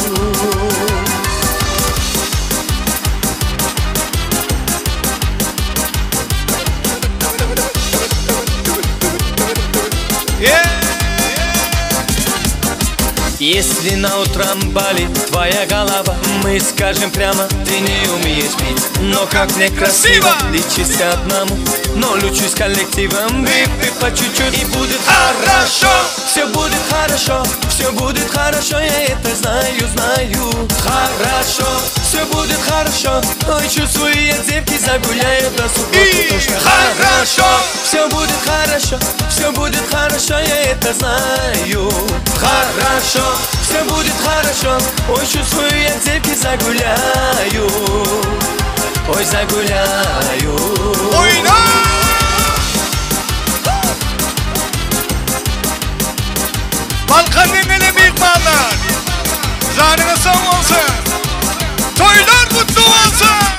Если на утром болит твоя голова, мы скажем прямо, ты не умеешь пить. Но как некрасиво лечишься одному, но лучше с коллективом. Выпей по чуть-чуть и будет хорошо, все будет хорошо, все будет хорошо, я это знаю, знаю. Хорошо, все будет хорошо, ой, чувствую, я девки загуляю до субботы точно. Хорошо, все будет хорошо, все будет хорошо, я это знаю. Хорошо, все будет хорошо, ой, чувствую, я девки загуляю, ой, загуляю. Ой, да! Balkan'ın ele büyük mallar, canına sağ olsun, toylar mutlu olsun.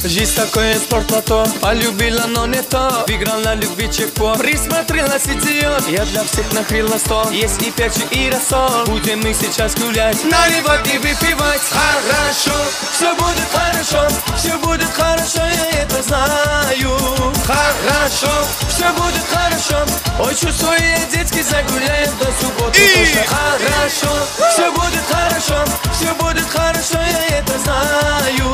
Жизнь такое спорт лото, полюбила, но не то. Выиграл на любви чекпот, присмотрелась, идиот. Я для всех накрыла стол, есть и перчик, и рассол. Будем мы сейчас гулять, наливать и выпивать. Хорошо, все будет хорошо, все будет хорошо, я это знаю. Хорошо, все будет хорошо, ой, чувствую, я детки загуляем до субботы точно. Хорошо, все будет хорошо, все будет хорошо, я это знаю.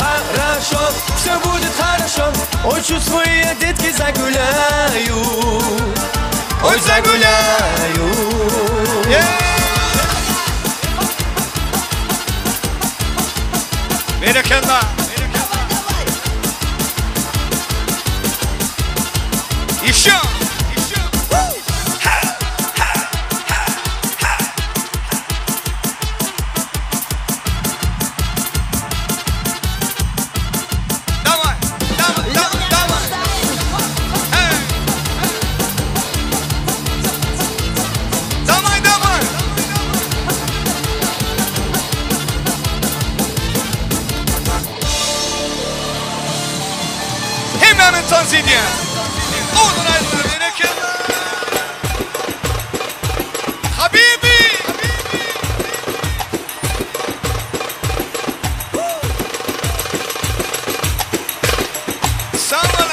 Хорошо, все будет хорошо, ой, чувствую, я детки загуляю, ой, загуляю. Bereketler. Еще. Tanzania. Onun aydınlar bereketler. Habibi. Sağ olun.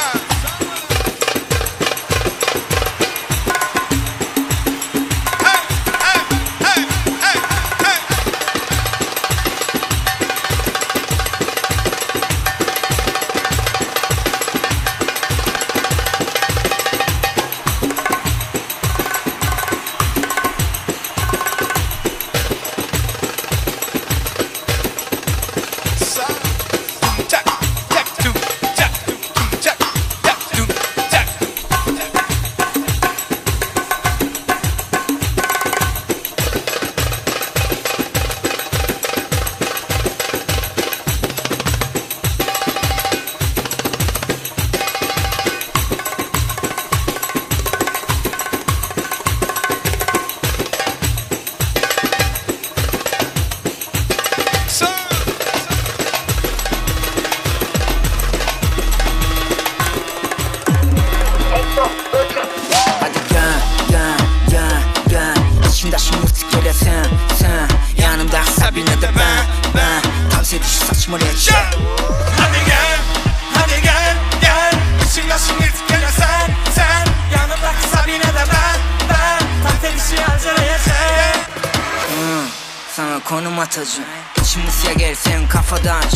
sana konum atacağım. İçimize gelsen kafadan aç.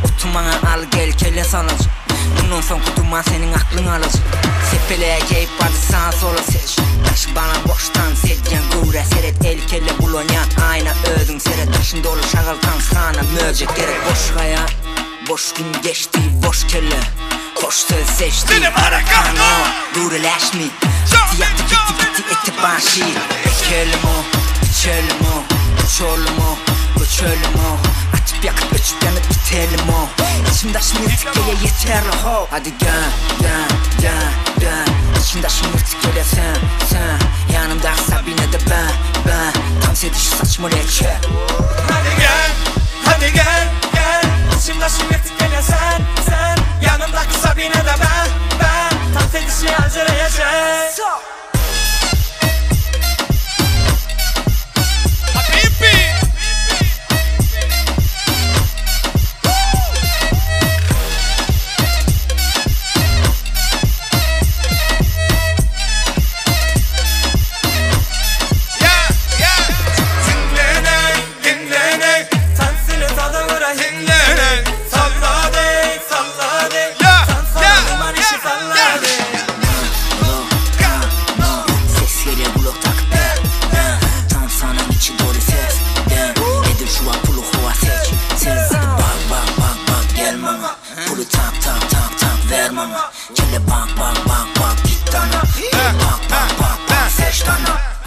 Otumana al gel kelle salacağım. Bundan son kutuman senin aklını alacak. Sepeleye geyip vardı sağa sola seç. Taş bana boştan sedyen gure seret. El kelle bulonya ayna ödün seret. Taşın dolu şagaltan sana möcek gerek. Boş kaya boş gün geçti boş kelle. Hoş söz seçti Arakano Dureleşmi Gitti yaktı gitti etti başı Ekelim o içelim o uçoğlum o göçelim o atıp yakıp öçüp yanıp bitelim o İçimdaşım yırtık gele yeter o hadi gel İçimdaşım yırtık gele sen yanımda Sabine de ben tam sediş saçma leke Hadi gel İçimdaşım yırtık gele sen yanımdaki Sabine de ben tam sedişi hazırlayacak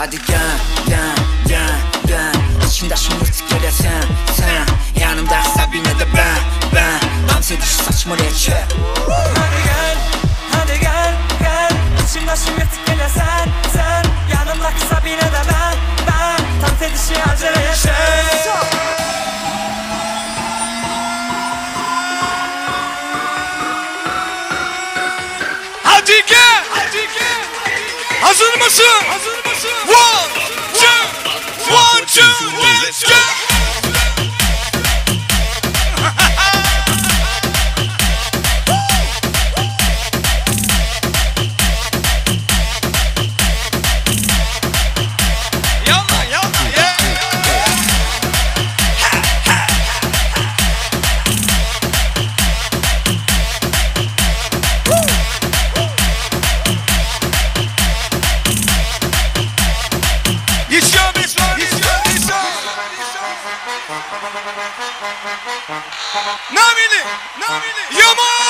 hadi gel İçimdaşım yırtık gele sen yanımda Sabine de ben tam sediş saçma leke Hadi gel İçimdaşım yırtık gele sen yanımdaki Sabine de ben tam sedişi hazırlayacak Hadi gel hazır mısın? One, two, let's go! Namili Yaman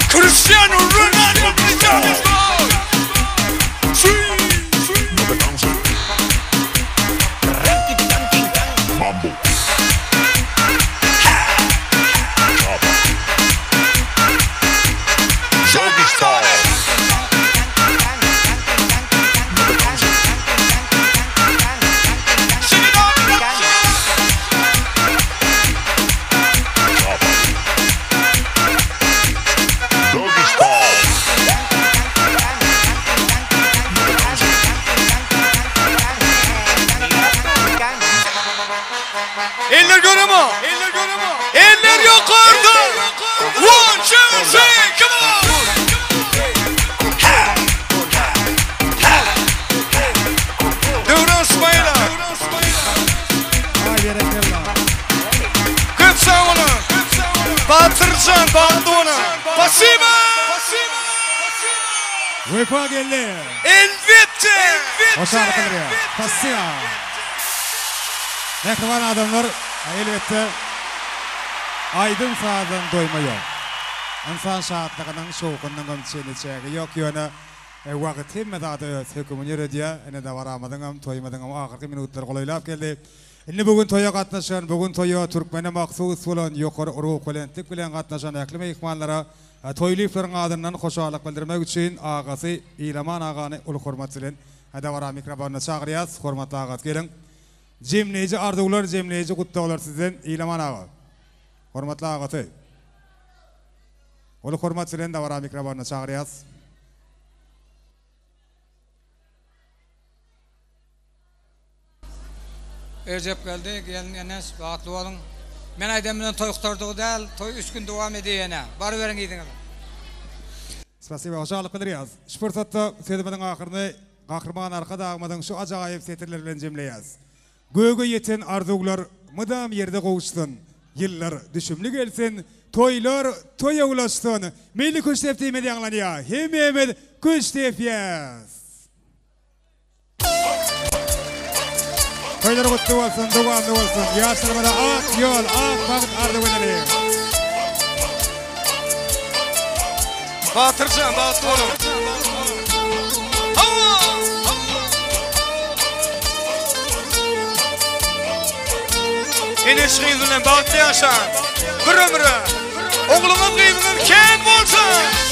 Cristiano Ronaldo Mambo Eller göreme. Eller yukarıda. One, two, three, come on. Devran Smayla. Kıt savunu. Batırcan bandonu. Pasiba. Vefa geldi. Elbette. Hoşçakalın ya. Pasiba. Mehriban adamlar elbette aydın sağdan doyma yok. İnsan şahatlığının şoğukundan gömçeni çeği yok yöne vakit himmede adı hükümünü yürüdüye ene de varamadın toymadın ama ahırki minutlar kolaylap geldi. Inni bugün toya katnaşan, bugün toya Türkmene maksus olan yukarı ruh kulentlik bilen katnaşan eklime ikmanlara toyliflerin adından hoşalık bildirmek için ağası İlaman ağanı ulu hurmatçılın hede vara mikrofonuna çağırıyaz, hurmatlı ağat gelin. Cemleyici ardıgılar, cemleyici kutluğlar sizden İlaman ağa. Hurmatlı ağatı. Ulu hurmatçılın da vara mikrofonuna çağırıyaz. Ercep geldi, gelin enes, bağıtlı olun. Men aydemden toy kurtardığı değil, toy 3 gün devam ediyene. Barı verin giydin. Spasiba, hoşçakalın kılırıyaz. Şu fırsatta sözümün ahırını kahraman arka dağımadın şu acayip setirlerle cemleyaz. Göğe yeten arzular mıdam yerde kovuşsun. Yıllar düşümlü gelsin. Toylar toya ulaşsın. Milli kuş teptiğime yanlanıyor. Hemen kuş tepiyaz. Toylar kutlu olsun, duanlı olsun. Yaşlarımda ak yol, ak vakit ardı oynanıyor. Batırcan, batır oğlum. Enes kıyızından bağıtlı yaşan. Bir ömrü. Oğlumun kıyızından kent bolsun.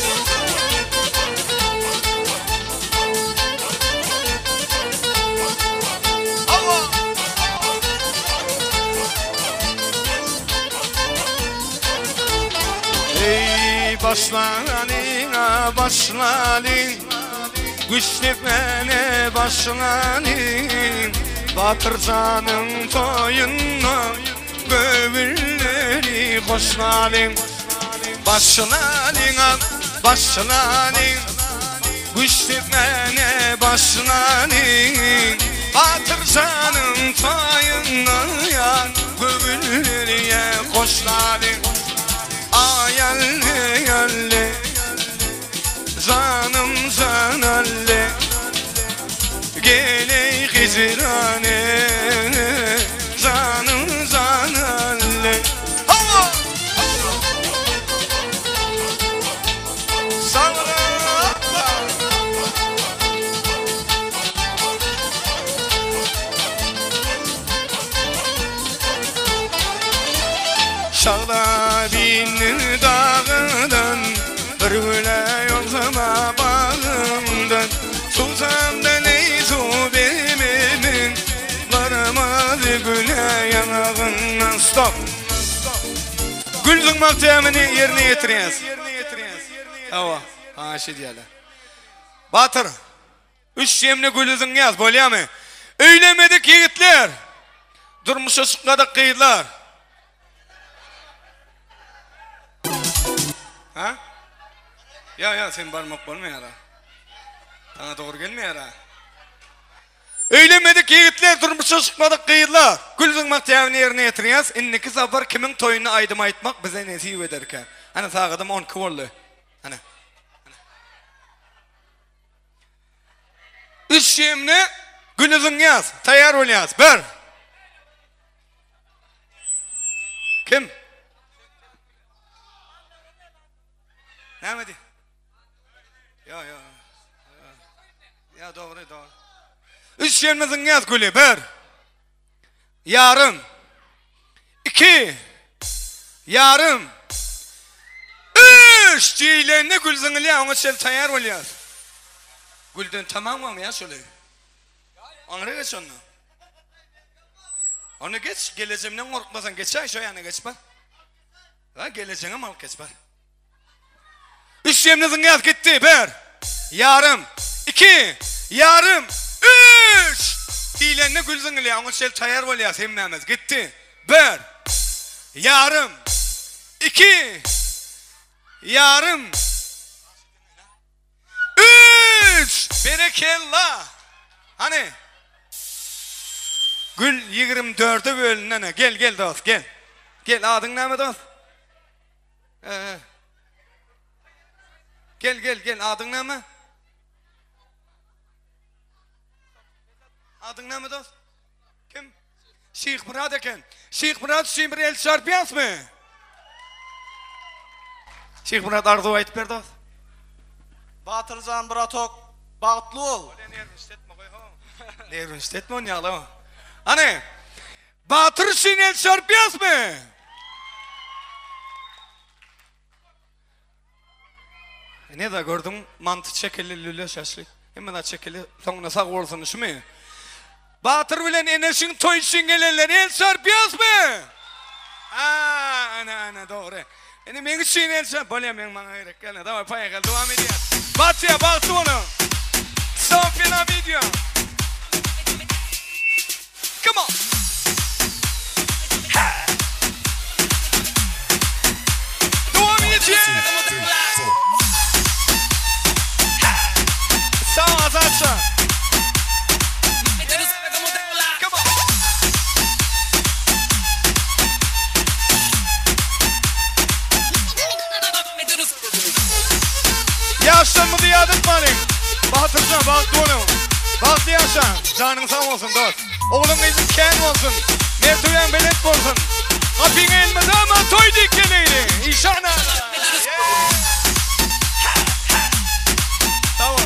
Ey başlanın, başlanın. Güçlükmene başlanın. Batırcanın toyuna göbülleri hoşlanın. Başlanın, başlanın. Güçlükmene başlanın. Batırcanın toyuna ya göbülleri hoşlanın. Ayalle yalle canım canalle geley hicrane canım canalle hava savra Şağla binir dağından bir güle yolcama bağımdan Sultan'da neyzu benim varamadı güle yanağından Stop! Gülzün maktemini yerine getiriniz. Hava, ha şey diyorlar. Batır, 3 yemli gülzün yaz, bolya mı? Öylemedik yiğitler, durmuşa çıkmadık kıyılar. Ha? Ya sen barmak olma ya. Bana doğru gelme ya. Öylemedik yiğitler durmuşa çıkmadık kıyılar. Gülzün maktevini yerine getiriniz. İnniki sabır kimin toyunu aydım aytmak bize nesip ederken. Hani sağladım 10 kıvırlı. Hani. 3 yemni Gülzün yaz. Tayar ol yaz. Bir. Kim? Hadi. Ya doğru. 3 yemizin yaz gülü. 1. Yarım. 2. Yarım. 3. Ceylenine gülzün ile ona şel tayar ol yaz. Gülden tamam mı ya şöyle? Anına geç onu. Onu geç. Geleceğimden korkmasan geç ay şu yana geç bak. Ha geleceğine mal geç bak. 3 yemizin yaz gitti. 1. Yarım. 2. Yarım. 3. Dilenine gülzün ile onu şel tayar ol yaz. Hemmemiz gitti. 1. Yarım. 2. Yarım. 3. Berekellah. Hani? Gül 24'e bölünene. Gel dost gel. Gel adın ne mi dost? Gel adın ne mi? Adın ne mi dost? Kim? Şeyh Murat eken. Şeyh Murat için bir el çarpıyaz mı? Şeyh Murat arzu ayıp ver dost. Batırcan Bratok bağıtlı ol. Nervin işletme onu yağlama. Hani? Batır için el çarpıyaz mı? Ne de gördüm mantı çekili lüle şaşlı. Hemen çekili sonuna sağ olsun şu mu? Batır bilen eneşin toy için gelenler el çarpıyaz mı? Ana doğru. Yani ben için el çarp. Böyle ben bana gerek gelene. Tamam paya gel devam edeyim. Batıya baktı onu. Sofyana video. Come on. Devam edeceğiz. yaşa, baktı olun. Baktı yaşa, canın sağ olsun dost. Oğlun izin ken olsun. Mertüyen belet olsun. Kapın elmedi ama toy dikkeleydi. İşana. Tamam.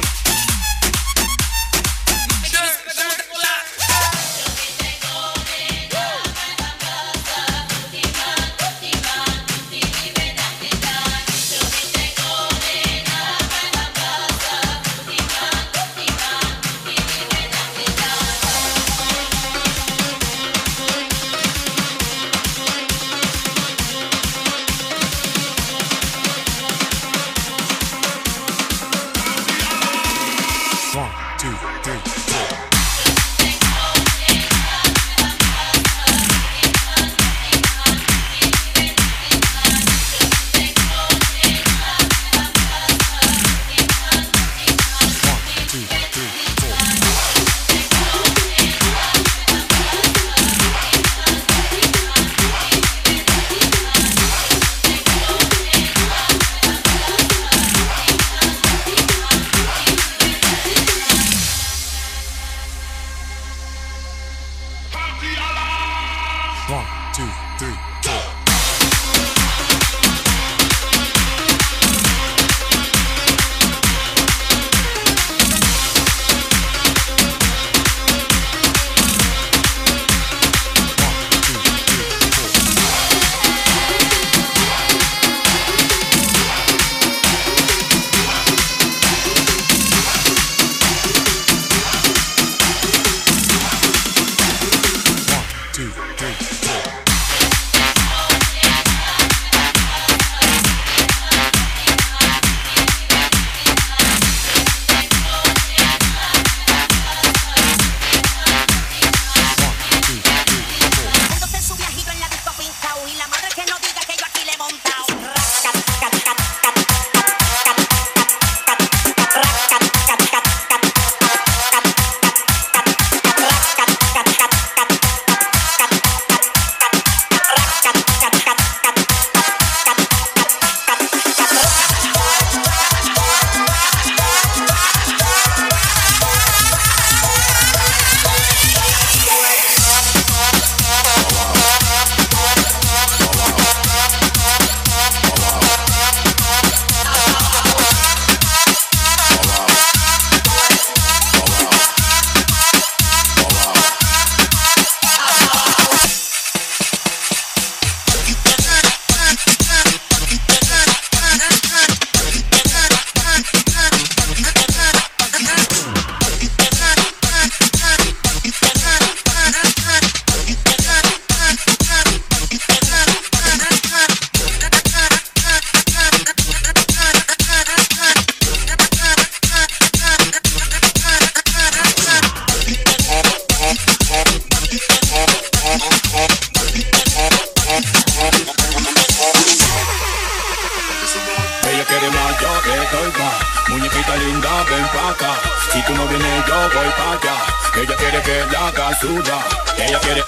Muñequita linda, ven pa' acá. Si tú no vienes, yo voy pa' allá. Ella quiere que la haga suya. Ella quiere,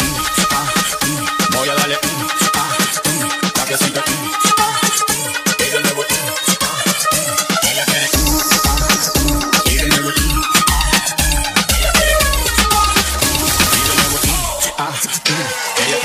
voy a darle, pa' que siga, ella me voy, ella quiere, ella me voy, ella quiere, ella me voy, ella